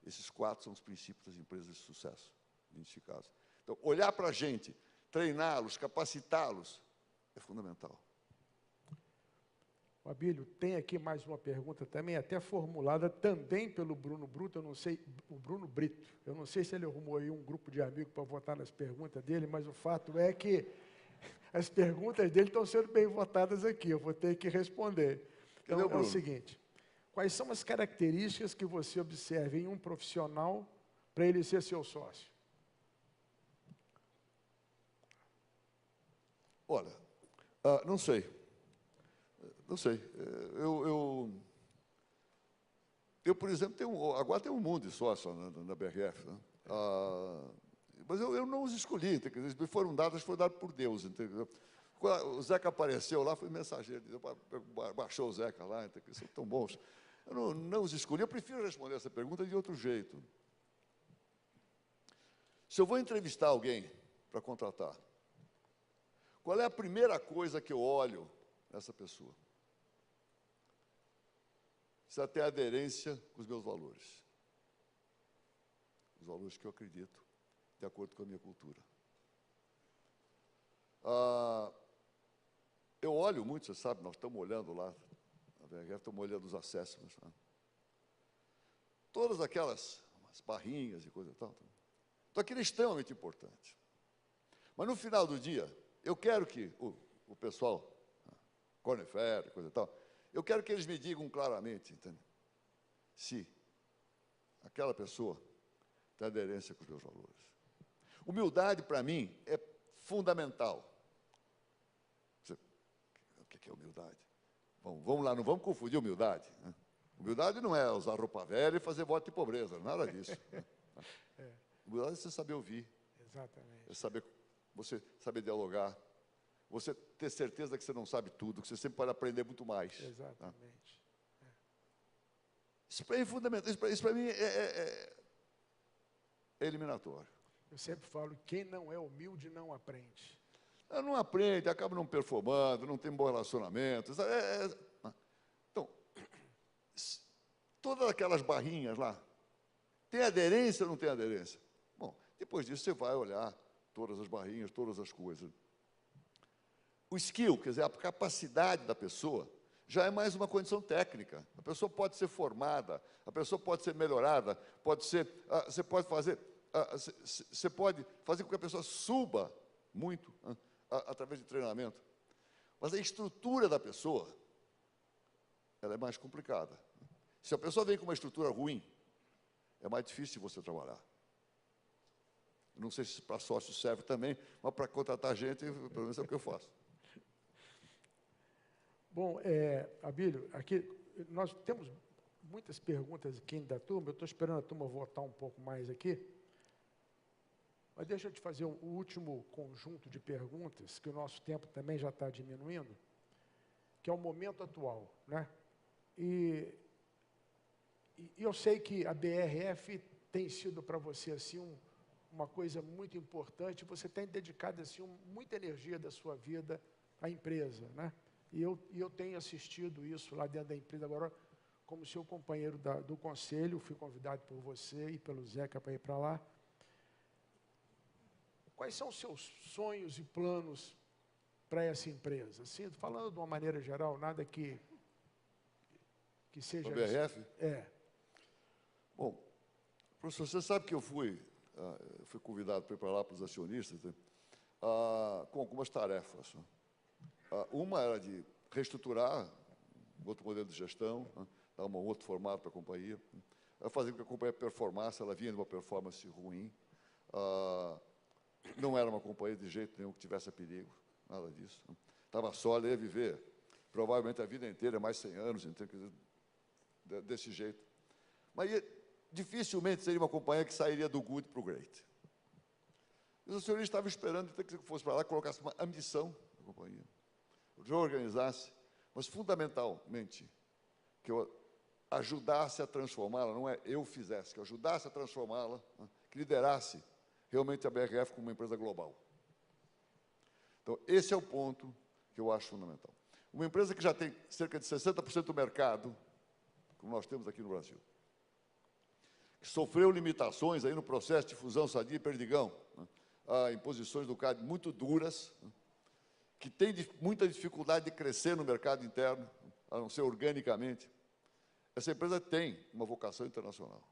Esses 4 são os princípios das empresas de sucesso, identificados. Então, olhar para a gente, treiná-los, capacitá-los, é fundamental. Abílio, tem aqui mais uma pergunta também, até formulada também pelo Bruno Brito, o Bruno Brito. Eu não sei se ele arrumou aí um grupo de amigos para votar nas perguntas dele, mas o fato é que as perguntas dele estão sendo bem votadas aqui, eu vou ter que responder. Então, é o seguinte, Quais são as características que você observa em um profissional para ele ser seu sócio? Olha, não sei. Não sei. Eu, por exemplo, agora tenho um mundo de sócio na BRF, né? Mas eu não os escolhi, eles me foram dados por Deus, entendeu? Quando o Zeca apareceu lá, foi mensageiro, baixou o Zeca lá, entendeu? Eles são tão bons. Eu não os escolhi, eu prefiro responder essa pergunta de outro jeito. Se eu vou entrevistar alguém para contratar, qual é a primeira coisa que eu olho nessa pessoa? Se ela tem aderência com os meus valores. Os valores que eu acredito, de acordo com a minha cultura. Eu olho muito, você sabe, nós estamos olhando lá, na BRF, estamos olhando os assessments. Né? Todas aquelas barrinhas e coisa e tal. Então, aquilo é extremamente importante. Mas, no final do dia, eu quero que o pessoal, Cornefer, coisa e tal, eu quero que eles me digam claramente, entende? Se aquela pessoa tem aderência com os meus valores. Humildade, para mim, é fundamental. O que é humildade? Vamos lá, não vamos confundir humildade. Né? Humildade não é usar roupa velha e fazer voto de pobreza, nada disso. Humildade é você saber ouvir. Exatamente. É você saber dialogar. Você ter certeza que você não sabe tudo, que você sempre pode aprender muito mais. Exatamente. Tá? Isso para mim é fundamental. Isso para mim é eliminatório. Eu sempre falo, quem não é humilde não aprende. Não aprende, acaba não performando, não tem bom relacionamento. Então, todas aquelas barrinhas lá, tem aderência ou não tem aderência? Bom, depois disso você vai olhar todas as barrinhas, todas as coisas. O skill, quer dizer, a capacidade da pessoa, já é mais uma condição técnica. A pessoa pode ser formada, a pessoa pode ser melhorada, você pode fazer com que a pessoa suba muito através de treinamento. Mas a estrutura da pessoa, ela é mais complicada. Se a pessoa vem com uma estrutura ruim, é mais difícil você trabalhar. Não sei se para sócio serve também, mas para contratar gente, pelo menos é o que eu faço. Bom, Abílio, aqui nós temos muitas perguntas aqui da turma, eu estou esperando a turma votar um pouco mais aqui, mas deixa eu te fazer o último conjunto de perguntas, que o nosso tempo também já está diminuindo, que é o momento atual, né? E eu sei que a BRF tem sido para você assim uma coisa muito importante, você tem dedicado assim muita energia da sua vida à empresa, né? E eu tenho assistido isso lá dentro da empresa agora, como seu companheiro do conselho, fui convidado por você e pelo Zeca para ir para lá. Quais são os seus sonhos e planos para essa empresa? Assim, falando de uma maneira geral, nada que seja... A BRF? Bom, professor, você sabe que eu fui convidado para ir para lá para os acionistas, né, com algumas tarefas. Né? Uma era de reestruturar outro modelo de gestão, né, dar um outro formato para a companhia, fazer com que a companhia performasse, ela vinha de uma performance ruim, não era uma companhia de jeito nenhum que tivesse a perigo, nada disso. Né? Estava sólida, ia viver provavelmente a vida inteira, mais 100 anos, então, desse jeito. Mas dificilmente seria uma companhia que sairia do good para o great. E os senhores estavam esperando então, que fosse para lá, colocasse uma ambição na companhia, reorganizasse, mas fundamentalmente que eu ajudasse a transformá-la, não é eu fizesse, que eu ajudasse a transformá-la, né, que liderasse realmente a BRF como uma empresa global. Então, esse é o ponto que eu acho fundamental. Uma empresa que já tem cerca de 60% do mercado, como nós temos aqui no Brasil, que sofreu limitações aí no processo de fusão Sadia e Perdigão, né, imposições do CAD muito duras, né, que tem muita dificuldade de crescer no mercado interno, a não ser organicamente. Essa empresa tem uma vocação internacional.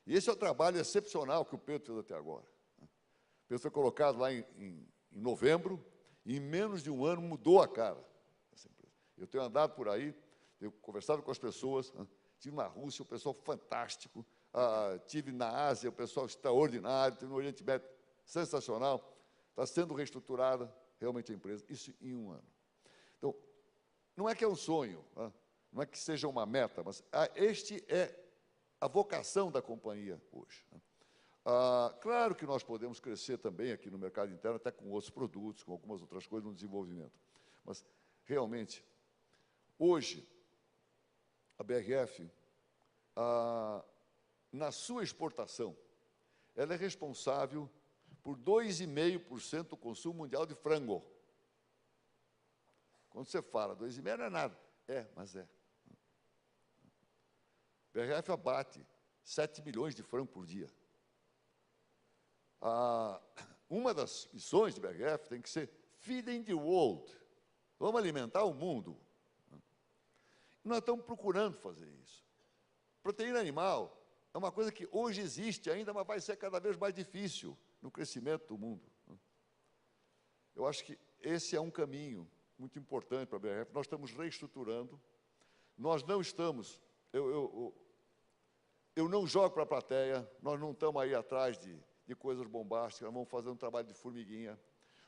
E esse é o trabalho excepcional que o Pedro fez até agora. O Pedro foi colocado lá em novembro, e em menos de um ano mudou a cara dessa empresa. Eu tenho andado por aí, tenho conversado com as pessoas, né, Tive na Rússia, o pessoal fantástico. Tive na Ásia, o pessoal extraordinário. Tive no Oriente Médio, sensacional. Está sendo reestruturada realmente a empresa, isso em um ano. Então, não é que é um sonho, não é que seja uma meta, mas este é a vocação da companhia hoje. Claro que nós podemos crescer também aqui no mercado interno, até com outros produtos, com algumas outras coisas no desenvolvimento. Mas, realmente, hoje, a BRF, na sua exportação, ela é responsável por 2,5% do consumo mundial de frango. Quando você fala 2,5% não é nada. Mas é. A BRF abate 7 milhões de frangos por dia. Uma das missões de BRF tem que ser feeding the world. Vamos alimentar o mundo. Nós estamos procurando fazer isso. Proteína animal é uma coisa que hoje existe ainda, mas vai ser cada vez mais difícil no crescimento do mundo. Eu acho que esse é um caminho muito importante para a BRF. Nós estamos reestruturando. Nós não estamos... Eu não jogo para a plateia, nós não estamos aí atrás de coisas bombásticas, nós vamos fazer um trabalho de formiguinha.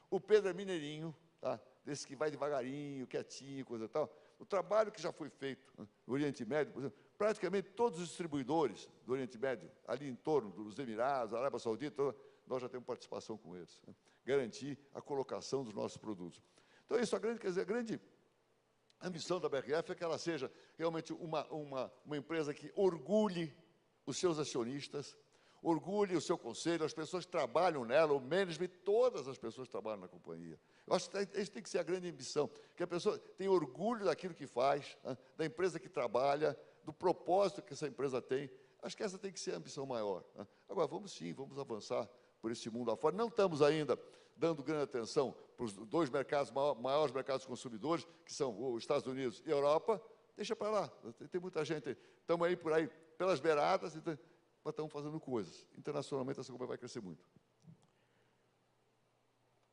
O Pedro é mineirinho, tá? Desse que vai devagarinho, quietinho, coisa e tal. O trabalho que já foi feito no Oriente Médio, por exemplo, praticamente todos os distribuidores do Oriente Médio, ali em torno dos Emirados, Arábia Saudita, nós já temos participação com eles. Garantir a colocação dos nossos produtos. Então, isso, a grande ambição da BRF é que ela seja realmente uma empresa que orgulhe os seus acionistas, orgulhe o seu conselho, as pessoas que trabalham nela, o management, todas as pessoas que trabalham na companhia. Eu acho que isso tem que ser a grande ambição, que a pessoa tenha orgulho daquilo que faz, da empresa que trabalha, do propósito que essa empresa tem. Acho que essa tem que ser a ambição maior. Agora, vamos avançar por esse mundo afora. Não estamos ainda dando grande atenção para os dois mercados, maiores mercados consumidores, que são os Estados Unidos e a Europa. Deixa para lá, tem muita gente. Estamos aí por aí, pelas beiradas, mas estamos fazendo coisas. Internacionalmente, essa companhia vai crescer muito.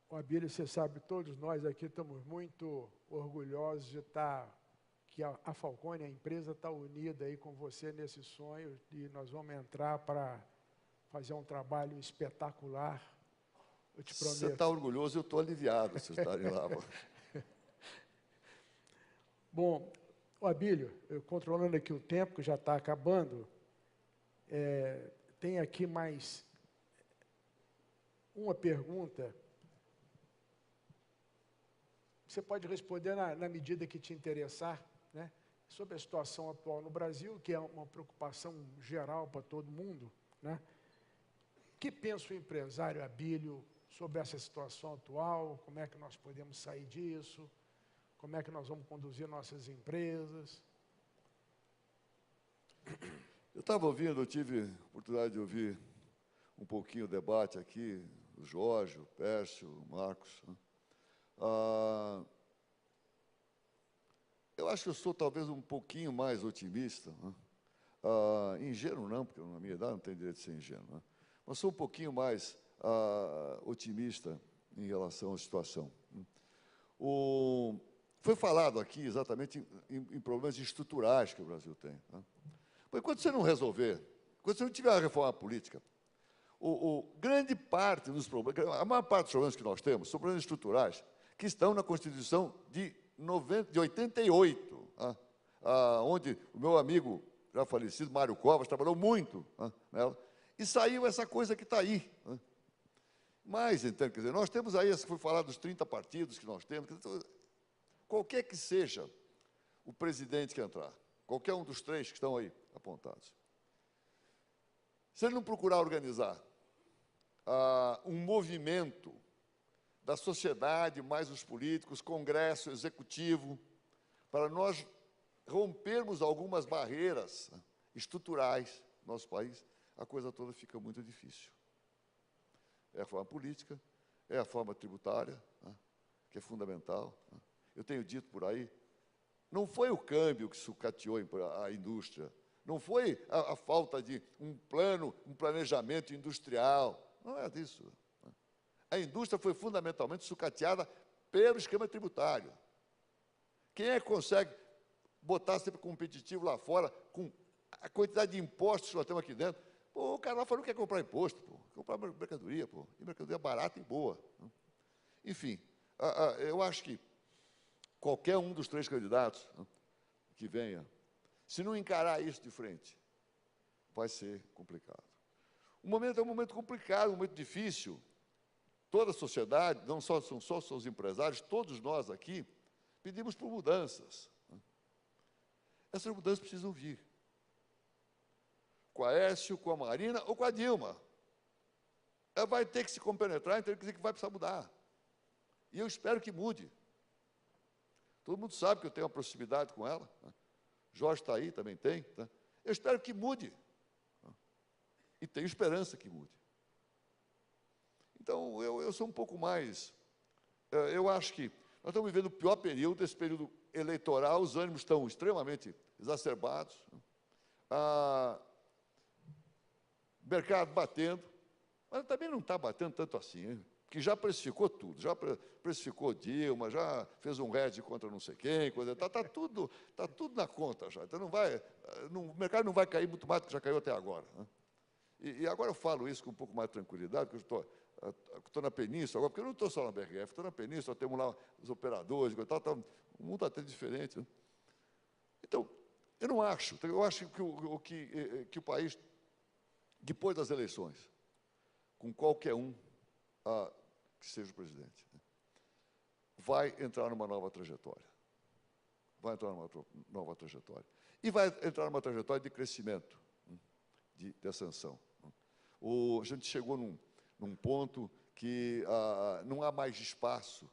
Abílio, você sabe, todos nós aqui estamos muito orgulhosos de estar, que a Falcone, a empresa, está unida aí com você nesse sonho, e nós vamos entrar para fazer um trabalho espetacular. Eu te prometo. Você está orgulhoso, eu estou aliviado, vocês estarem lá. Bom, Abílio, controlando aqui o tempo, que já está acabando, tem aqui mais uma pergunta. Você pode responder na medida que te interessar, né? Sobre a situação atual no Brasil, que é uma preocupação geral para todo mundo, né? O que pensa o empresário Abílio sobre essa situação atual? Como é que nós podemos sair disso? Como é que nós vamos conduzir nossas empresas? Eu estava ouvindo, eu tive a oportunidade de ouvir um pouquinho o debate aqui, o Jorge, o Pércio, o Marcos, né? Eu acho que eu sou talvez um pouquinho mais otimista, né? Ingênuo não, porque na minha idade não tem direito de ser ingênuo, né? Mas sou um pouquinho mais otimista em relação à situação. Foi falado aqui exatamente em problemas estruturais que o Brasil tem, né? Porque quando você não resolver, quando você não tiver uma reforma política, grande parte dos problemas, a maior parte dos problemas que nós temos são problemas estruturais que estão na Constituição de 88, onde o meu amigo já falecido, Mário Covas, trabalhou muito nela, e saiu essa coisa que está aí. Mas, então, quer dizer, nós temos aí, foi falado dos 30 partidos que nós temos, qualquer que seja o presidente que entrar, qualquer um dos três que estão aí apontados, se ele não procurar organizar um movimento da sociedade, mais os políticos, Congresso, Executivo, para nós rompermos algumas barreiras estruturais no nosso país, a coisa toda fica muito difícil. É a forma política, é a forma tributária, que é fundamental. Eu tenho dito por aí, não foi o câmbio que sucateou a indústria, não foi a falta de um plano, um planejamento industrial, não é disso. A indústria foi fundamentalmente sucateada pelo esquema tributário. Quem é que consegue botar sempre competitivo lá fora com a quantidade de impostos que nós temos aqui dentro. Pô, o cara lá falou que quer comprar imposto, pô, comprar mercadoria, pô, e mercadoria barata e boa. Enfim, eu acho que qualquer um dos 3 candidatos que venha, se não encarar isso de frente, vai ser complicado. O momento é um momento complicado, um momento difícil. Toda a sociedade, não só são só os empresários, todos nós aqui, pedimos por mudanças. Essas mudanças precisam vir. Com a Aécio, com a Marina ou com a Dilma. Ela vai ter que se compenetrar, então quer dizer que vai precisar mudar. E eu espero que mude. Todo mundo sabe que eu tenho uma proximidade com ela. Jorge está aí, também tem. Tá? Eu espero que mude. E tenho esperança que mude. Então, eu sou um pouco mais... Eu acho que nós estamos vivendo o pior período, esse período eleitoral, os ânimos estão extremamente exacerbados. Mercado batendo, mas também não está batendo tanto assim, hein? Porque já precificou tudo, já precificou Dilma, já fez um hedge contra não sei quem, está tudo na conta já. Então, o mercado não vai cair muito mais do que já caiu até agora. Né? E agora eu falo isso com um pouco mais de tranquilidade, porque eu estou na Península agora, porque eu não estou só na BRF, estou na Península, temos lá os operadores, o mundo está até diferente. Né? Então, eu acho que o país, depois das eleições, com qualquer um que seja o presidente, né, vai entrar numa nova trajetória. Vai entrar numa nova trajetória. E vai entrar numa trajetória de crescimento, de ascensão. A gente chegou num ponto que não há mais espaço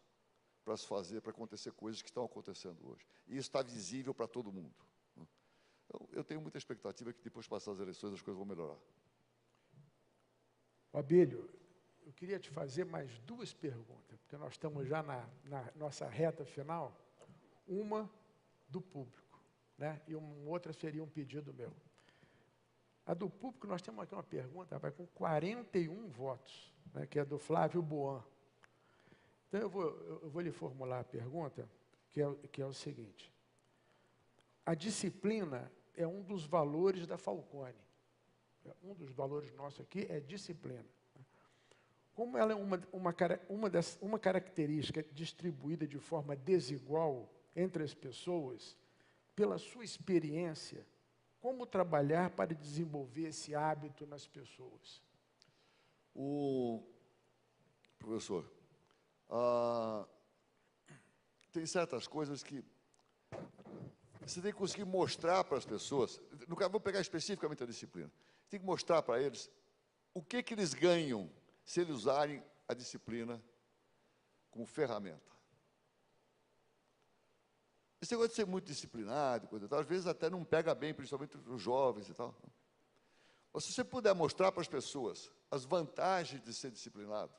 para se fazer, para acontecer coisas que estão acontecendo hoje. E isso está visível para todo mundo. Então, eu tenho muita expectativa que, depois de passar as eleições, as coisas vão melhorar. Abílio, eu queria te fazer mais 2 perguntas, porque nós estamos já na nossa reta final. Uma do público, né? E uma outra seria um pedido meu. A do público, nós temos aqui uma pergunta, vai com 41 votos, né, que é do Flávio Boan. Então, eu vou lhe formular a pergunta, que é o seguinte. A disciplina é um dos valores da Falcone. Um dos valores nossos aqui é disciplina. Como ela é uma característica distribuída de forma desigual entre as pessoas, pela sua experiência, como trabalhar para desenvolver esse hábito nas pessoas? Professor, tem certas coisas que você tem que conseguir mostrar para as pessoas. No caso, vou pegar especificamente a disciplina. Tem que mostrar para eles o que eles ganham se eles usarem a disciplina como ferramenta. Esse negócio de ser muito disciplinado, coisa e tal, às vezes até não pega bem, principalmente os jovens e tal. Mas se você puder mostrar para as pessoas as vantagens de ser disciplinado.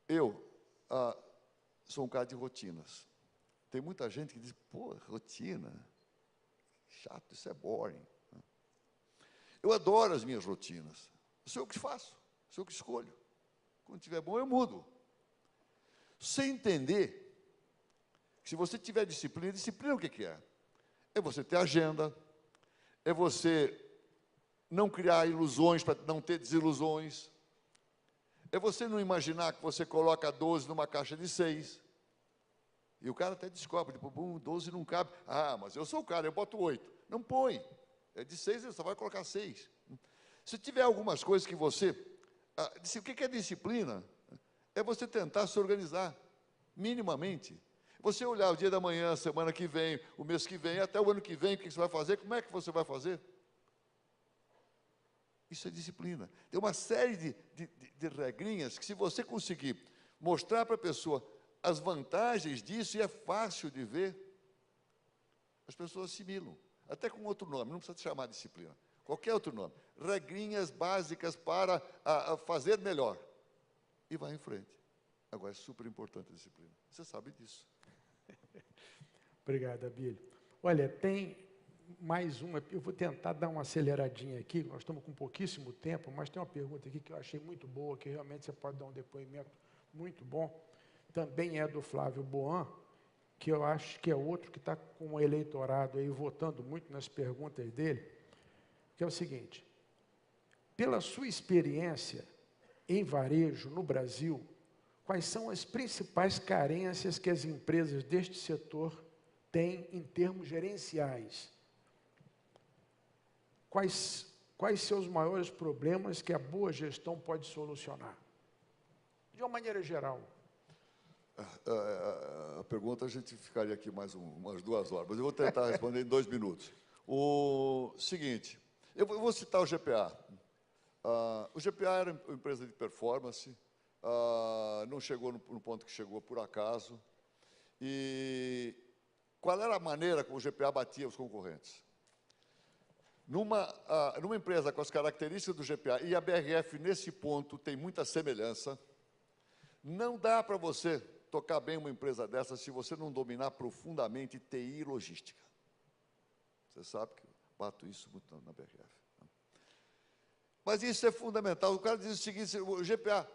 Eu sou um cara de rotinas. Tem muita gente que diz, pô, rotina, chato, isso é boring. Eu adoro as minhas rotinas. Eu sei o que faço, sei o que escolho. Quando estiver bom, eu mudo. Sem entender que se você tiver disciplina, disciplina o que é? É você ter agenda, é você não criar ilusões para não ter desilusões, é você não imaginar que você coloca 12 numa caixa de 6, e o cara até descobre, tipo, 12 não cabe. Ah, mas eu sou o cara, eu boto 8. Não põe. É de 6, ele só vai colocar 6. Se tiver algumas coisas que você... o que é disciplina? É você tentar se organizar, minimamente. Você olhar o dia da manhã, a semana que vem, o mês que vem, até o ano que vem, o que você vai fazer, como é que você vai fazer? Isso é disciplina. Tem uma série de regrinhas que, se você conseguir mostrar para a pessoa as vantagens disso, e é fácil de ver, as pessoas assimilam. Até com outro nome, não precisa chamar de disciplina. Qualquer outro nome. Regrinhas básicas para fazer melhor. E vai em frente. Agora, é super importante a disciplina. Você sabe disso. Obrigado, Abílio. Olha, tem mais uma, eu vou tentar dar uma aceleradinha aqui, nós estamos com pouquíssimo tempo, mas tem uma pergunta aqui que eu achei muito boa, que realmente você pode dar um depoimento muito bom, também é do Flávio Boan, que eu acho que é outro que está com o eleitorado aí votando muito nas perguntas dele, que é o seguinte: pela sua experiência em varejo no Brasil, quais são as principais carências que as empresas deste setor têm em termos gerenciais? Quais são os maiores problemas que a boa gestão pode solucionar? De uma maneira geral. A pergunta a gente ficaria aqui mais umas 2 horas, mas eu vou tentar responder em 2 minutos. O seguinte, eu vou citar o GPA. O GPA era uma empresa de performance, não chegou no ponto que chegou por acaso. E qual era a maneira como o GPA batia os concorrentes? Numa empresa com as características do GPA, e a BRF, nesse ponto, tem muita semelhança, não dá para você tocar bem uma empresa dessa se você não dominar profundamente TI e logística. Você sabe que eu bato isso muito na BRF. Mas isso é fundamental. O cara diz o seguinte: o GPA,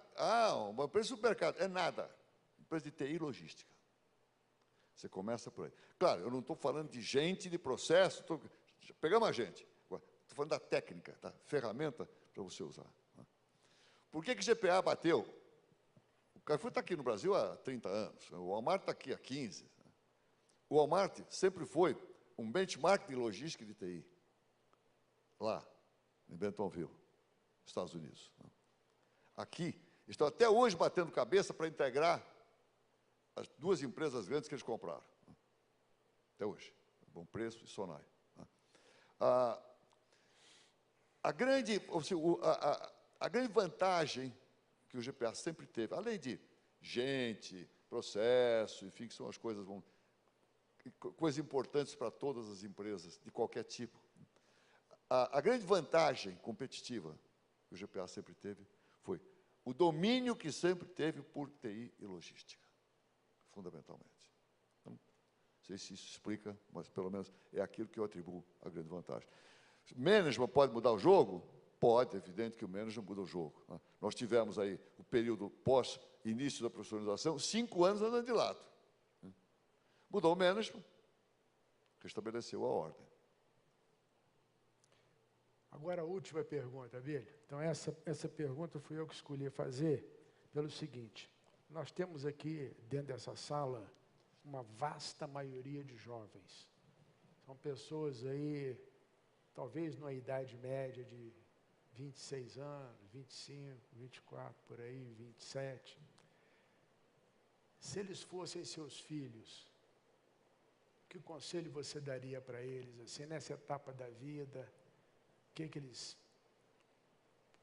uma empresa de supermercado, é nada. Empresa de TI e logística. Você começa por aí. Claro, eu não estou falando de gente, de processo, pegamos a gente. Estou falando da técnica, da ferramenta para você usar. Por que GPA bateu? O Carrefour está aqui no Brasil há 30 anos, o Walmart está aqui há 15. O Walmart sempre foi um benchmark de logística e de TI, lá, em Bentonville, Estados Unidos. Aqui, estão até hoje batendo cabeça para integrar as 2 empresas grandes que eles compraram. Até hoje, Bom Preço e Sonai. A grande vantagem que o GPA sempre teve, além de gente, processo, enfim, que são as coisas importantes para todas as empresas, de qualquer tipo. A grande vantagem competitiva que o GPA sempre teve foi o domínio que sempre teve por TI e logística, fundamentalmente. Então, não sei se isso explica, mas pelo menos é aquilo que eu atribuo a grande vantagem. Management pode mudar o jogo? Pode, é evidente que o management muda o jogo. Nós tivemos aí o período pós-início da profissionalização, 5 anos andando de lado. Mudou o management, restabeleceu a ordem. Agora a última pergunta, Abílio. Então, essa pergunta fui eu que escolhi fazer pelo seguinte: nós temos aqui, dentro dessa sala, uma vasta maioria de jovens. São pessoas aí, talvez numa idade média de 26 anos, 25, 24, por aí, 27. Se eles fossem seus filhos, que conselho você daria para eles, assim, nessa etapa da vida?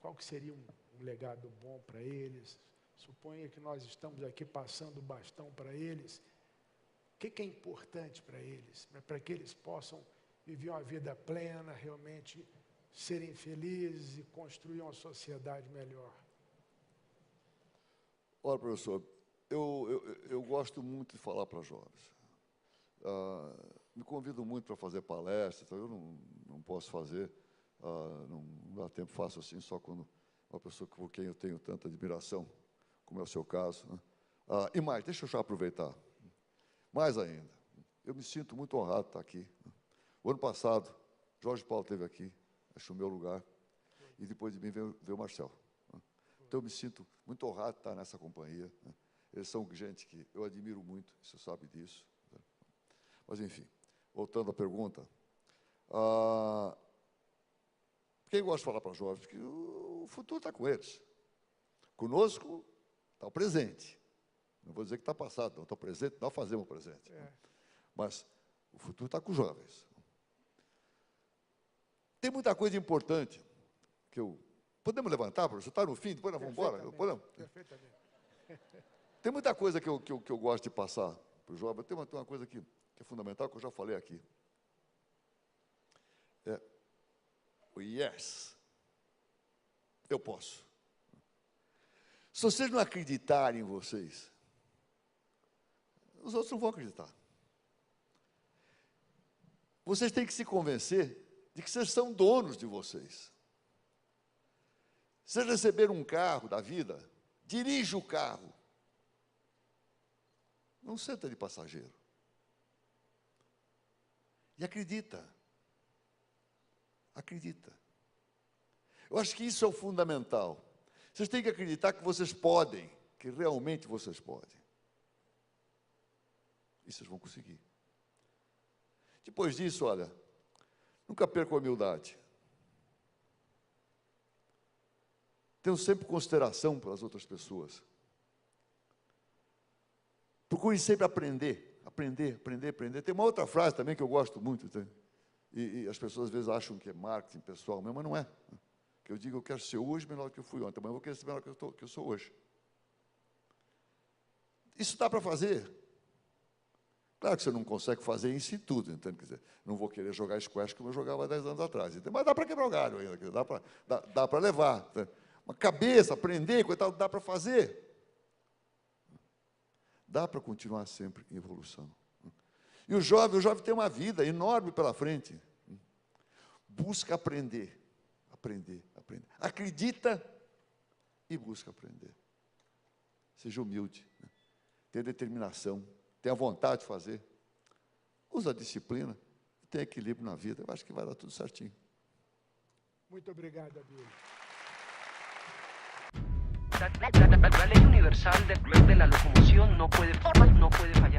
Qual que seria um legado bom para eles? Suponha que nós estamos aqui passando o bastão para eles. O que é importante para eles? Para que eles possam viver uma vida plena, realmente serem felizes e construir uma sociedade melhor. Olha, professor, eu gosto muito de falar para jovens. Me convidam muito para fazer palestras, então eu não posso fazer. Não dá tempo, faço assim, só quando uma pessoa por quem eu tenho tanta admiração, como é o seu caso. Né? E mais, deixa eu já aproveitar, mais ainda, eu me sinto muito honrado de estar aqui. Né? O ano passado, Jorge Paulo esteve aqui, achou o meu lugar, e depois de mim veio o Marcel. Né? Então, eu me sinto muito honrado de estar nessa companhia. Né? Eles são gente que eu admiro muito, você sabe disso. Né? Mas, enfim, voltando à pergunta, quem gosta de falar para jovens que o futuro está com eles. Conosco está o presente. Não vou dizer que está passado, não, está o presente, nós fazemos o presente. Mas o futuro está com os jovens. Tem muita coisa importante que eu... Podemos levantar, professor? Está no fim, depois nós vamos embora? Podemos? Perfeitamente. Tem muita coisa que eu gosto de passar para o jovem. Tem uma coisa que é fundamental, que eu já falei aqui. O yes. Eu posso. Se vocês não acreditarem em vocês, os outros não vão acreditar. Vocês têm que se convencer de que vocês são donos de vocês. Se vocês receberam um carro da vida, dirija o carro. Não senta de passageiro. E acredita. Acredita. Eu acho que isso é o fundamental. Vocês têm que acreditar que vocês podem, que realmente vocês podem. E vocês vão conseguir. Depois disso, olha, nunca perca a humildade. Tenham sempre consideração pelas outras pessoas. Procure sempre aprender. Tem uma outra frase também que eu gosto muito, e as pessoas às vezes acham que é marketing pessoal mesmo, mas não é. Que eu digo, eu quero ser hoje melhor do que eu fui ontem, mas eu vou querer ser melhor que eu sou hoje. Isso dá para fazer. Claro que você não consegue fazer isso em tudo, entende? Quer dizer, não vou querer jogar squash como eu jogava 10 anos atrás, entende? Mas dá para quebrar o galho ainda, dá para levar. Entende? Uma cabeça, aprender, coitado, dá para fazer. Dá para continuar sempre em evolução. E o jovem tem uma vida enorme pela frente. Busca aprender. Acredita e busca aprender. Seja humilde. Tenha determinação. Tenha vontade de fazer. Usa a disciplina. Tenha equilíbrio na vida. Eu acho que vai dar tudo certinho. Muito obrigado, Abílio. La ley universal del club de la locomoción no puede fallar.